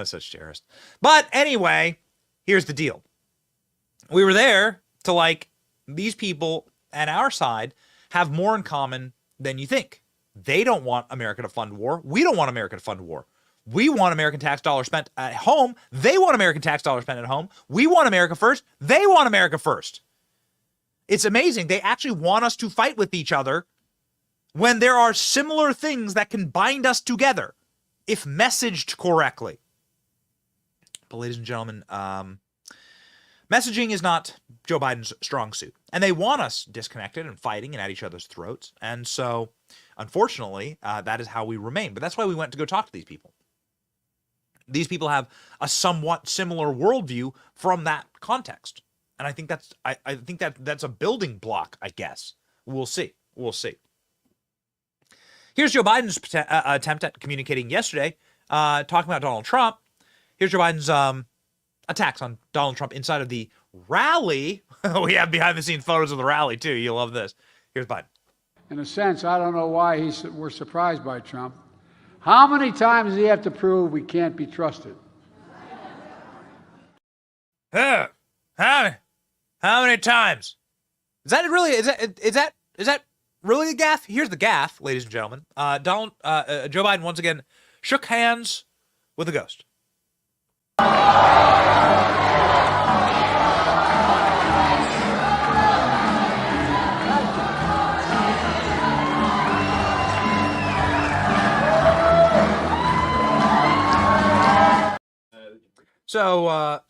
Such terrorists. But anyway, here's the deal. We were there to, like, these people at our side have more in common than you think. They don't want America to fund war. We don't want America to fund war. We want American tax dollars spent at home. They want American tax dollars spent at home. We want America first. They want America first. It's amazing. They actually want us to fight with each other when there are similar things that can bind us together if messaged correctly. But ladies and gentlemen, messaging is not Joe Biden's strong suit. And they want us disconnected and fighting and at each other's throats. And so, unfortunately, that is how we remain. But that's why we went to go talk to these people. These people have a somewhat similar worldview from that context. And I think that's a building block, I guess. We'll see. Here's Joe Biden's attempt at communicating yesterday, talking about Donald Trump. Here's Joe Biden's attacks on Donald Trump inside of the rally. We have behind-the-scenes photos of the rally, too. You'll love this. Here's Biden. In a sense, I don't know why we're surprised by Trump. How many times does he have to prove we can't be trusted? How many times? Is that really really a gaffe? Here's the gaffe, ladies and gentlemen. Joe Biden once again shook hands with a ghost.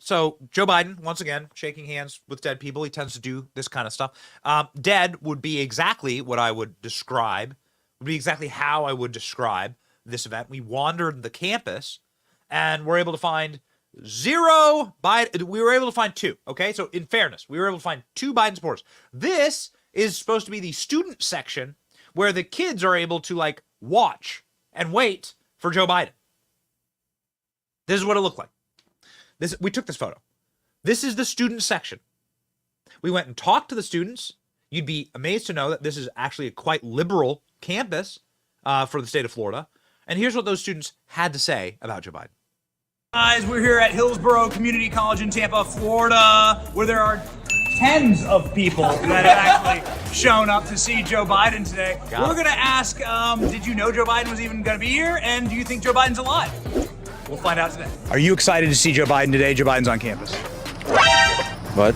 So Joe Biden, once again, shaking hands with dead people. He tends to do this kind of stuff. Dead would be exactly what I would describe, would be exactly how I would describe this event. We wandered the campus and were able to find zero Biden. We were able to find two. Okay. So in fairness, we were able to find two Biden supporters. This is supposed to be the student section where the kids are able to, like, watch and wait for Joe Biden. This is what it looked like. We took this photo. This is the student section. We went and talked to the students. You'd be amazed to know that this is actually a quite liberal campus for the state of Florida. And here's what those students had to say about Joe Biden. Guys, we're here at Hillsborough Community College in Tampa, Florida, where there are tens of people that have actually shown up to see Joe Biden today. We're going to ask, did you know Joe Biden was even going to be here? And do you think Joe Biden's alive? We'll find out today. Are you excited to see Joe Biden today? Joe Biden's on campus. What?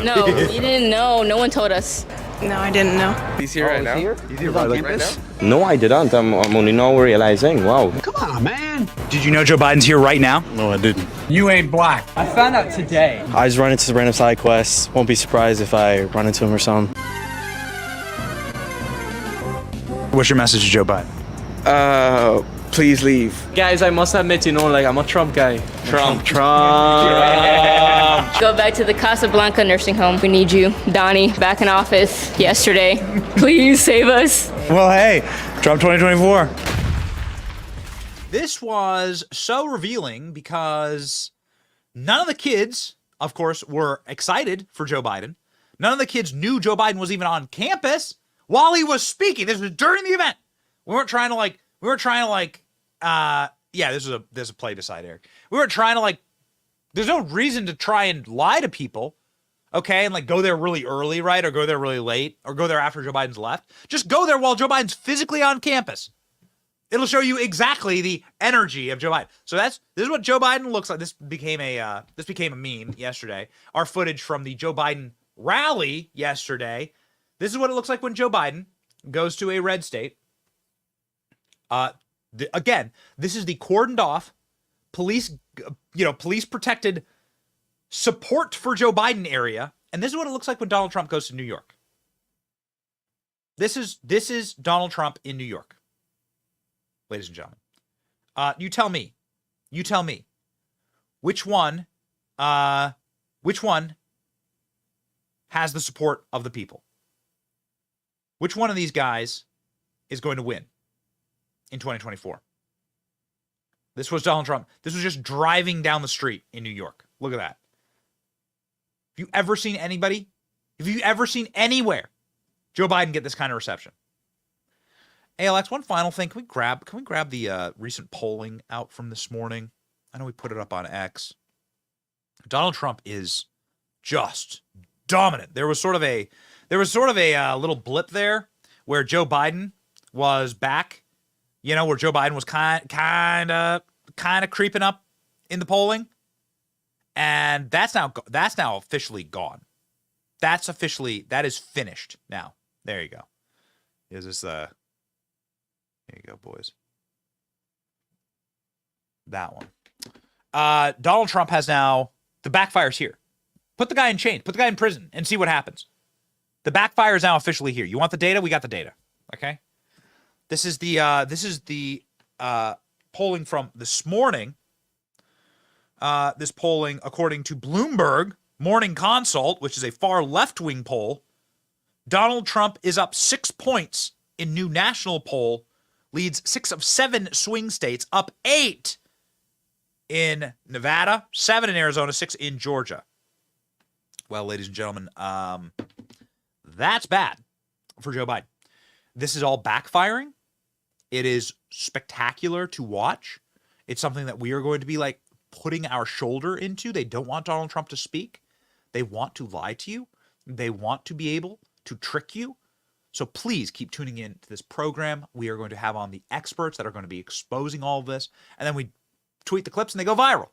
No, you didn't know. No one told us. No, I didn't know. He's here right now. He's here right now? No, I didn't. I'm only now realizing. Wow. Come on, man. Did you know Joe Biden's here right now? No, I didn't. You ain't black. I found out today. I just run into some random side quests. Won't be surprised if I run into him or something. What's your message to Joe Biden? please leave. Guys, I must admit, like, I'm a Trump guy. Trump. Go back to the Casablanca nursing home. We need you. Donnie, back in office yesterday. Please save us. Well, hey, Trump 2024. This was so revealing because none of the kids, of course, were excited for Joe Biden. None of the kids knew Joe Biden was even on campus while he was speaking. This was during the event. We weren't trying to this is a play beside Eric. We weren't trying to there's no reason to try and lie to people, okay? And go there really early, right? Or go there really late, or go there after Joe Biden's left. Just go there while Joe Biden's physically on campus. It'll show you exactly the energy of Joe Biden. So this is what Joe Biden looks like. This became a meme yesterday. Our footage from the Joe Biden rally yesterday. This is what it looks like when Joe Biden goes to a red state. Again, this is the cordoned off police protected support for Joe Biden area. And this is what it looks like when Donald Trump goes to New York. This is Donald Trump in New York. Ladies and gentlemen, you tell me, which one has the support of the people? Which one of these guys is going to win in 2024? This was Donald Trump. This was just driving down the street in New York. Look at that. Have you ever seen anybody? Have you ever seen anywhere Joe Biden get this kind of reception? ALX, one final thing. Can we grab the recent polling out from this morning? I know we put it up on X. Donald Trump is just dominant. There was sort of a little blip there where Joe Biden was back. Where Joe Biden was kind of creeping up in the polling, and that's now officially gone. That is finished now. There you go. Is this There you go, boys. That one. Donald Trump has now, the backfire's here. Put the guy in chains, put the guy in prison, and see what happens. The backfire is now officially here. You want the data? We got the data. Okay. This is the polling from this morning. This polling, according to Bloomberg Morning Consult, which is a far left-wing poll, Donald Trump is up 6 points in new national poll, leads 6 of 7 swing states, up 8 in Nevada, 7 in Arizona, 6 in Georgia. Well, ladies and gentlemen, that's bad for Joe Biden. This is all backfiring. It is spectacular to watch. It's something that we are going to be putting our shoulder into. They don't want Donald Trump to speak. They want to lie to you. They want to be able to trick you. So please keep tuning in to this program. We are going to have on the experts that are going to be exposing all of this. And then we tweet the clips and they go viral.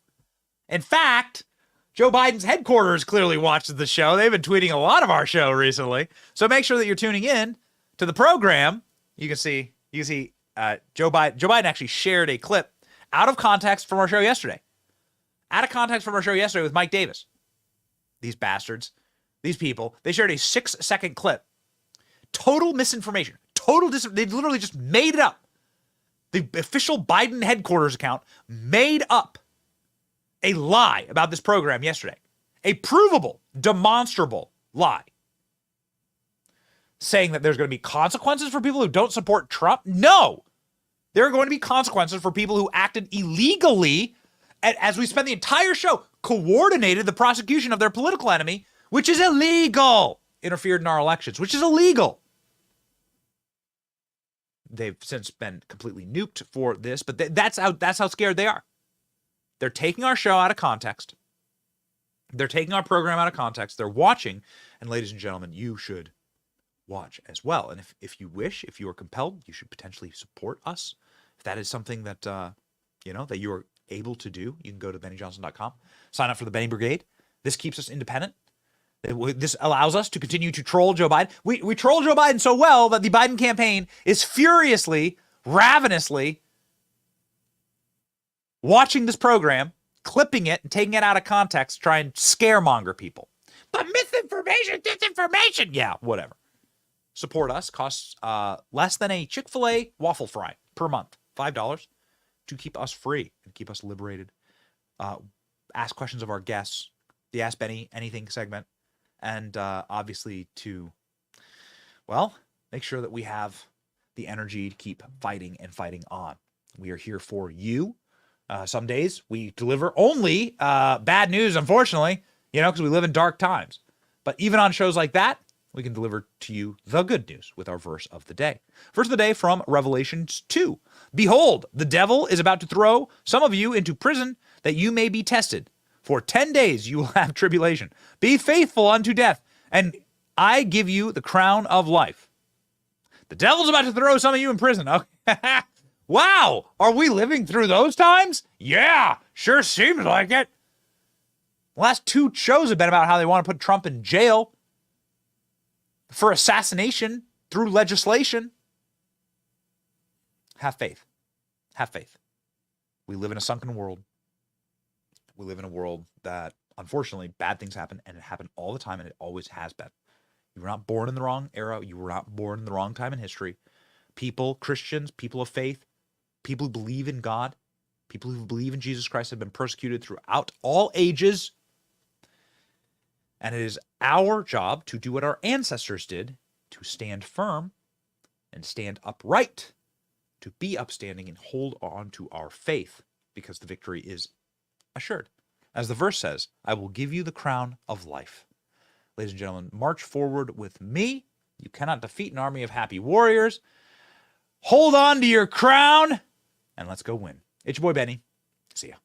In fact, Joe Biden's headquarters clearly watches the show. They've been tweeting a lot of our show recently. So make sure that you're tuning in to the program. You can see Joe Biden actually shared a clip out of context from our show yesterday. Out of context from our show yesterday with Mike Davis. These bastards, these people, they shared a 6-second clip. Total misinformation. They literally just made it up. The official Biden headquarters account made up a lie about this program yesterday. A provable, demonstrable lie. Saying that there's going to be consequences for people who don't support Trump? No. There are going to be consequences for people who acted illegally, as we spent the entire show, coordinated the prosecution of their political enemy, which is illegal. Interfered in our elections, which is illegal. They've since been completely nuked for this, but that's how scared they are. They're taking our show out of context. They're taking our program out of context. They're watching, and ladies and gentlemen, you should watch as well. And if you wish, if you are compelled, you should potentially support us. If that is something that that you are able to do, you can go to BennyJohnson.com, sign up for the Benny Brigade. This keeps us independent. This allows us to continue to troll Joe Biden. We troll Joe Biden so well that the Biden campaign is furiously, ravenously watching this program, clipping it, and taking it out of context to try and scaremonger people. But misinformation, disinformation. Yeah, whatever. Support us. Costs less than a Chick-fil-A waffle fry per month. $5. to keep us free and keep us liberated. Ask questions of our guests, the Ask Benny Anything segment, and obviously to, well, make sure that we have the energy to keep fighting and fighting on. We are here for you. Some days we deliver only bad news, unfortunately, because we live in dark times. But even on shows like that, we can deliver to you the good news with our verse of the day. Verse of the day from Revelations 2. Behold, the devil is about to throw some of you into prison that you may be tested. For 10 days you will have tribulation. Be faithful unto death, and I give you the crown of life. The devil's about to throw some of you in prison. Okay. Wow, are we living through those times? Yeah, sure seems like it. The last 2 shows have been about how they want to put Trump in jail for assassination through legislation. Have faith. Have faith. We live in a sunken world. We live in a world that, unfortunately, bad things happen, and it happened all the time, and it always has been. You were not born in the wrong era. You were not born in the wrong time in history. People, Christians, people of faith, people who believe in God, people who believe in Jesus Christ have been persecuted throughout all ages. And it is our job to do what our ancestors did, to stand firm and stand upright, to be upstanding and hold on to our faith, because the victory is assured. As the verse says, I will give you the crown of life. Ladies and gentlemen, march forward with me. You cannot defeat an army of happy warriors. Hold on to your crown, and let's go win. It's your boy Benny. See ya.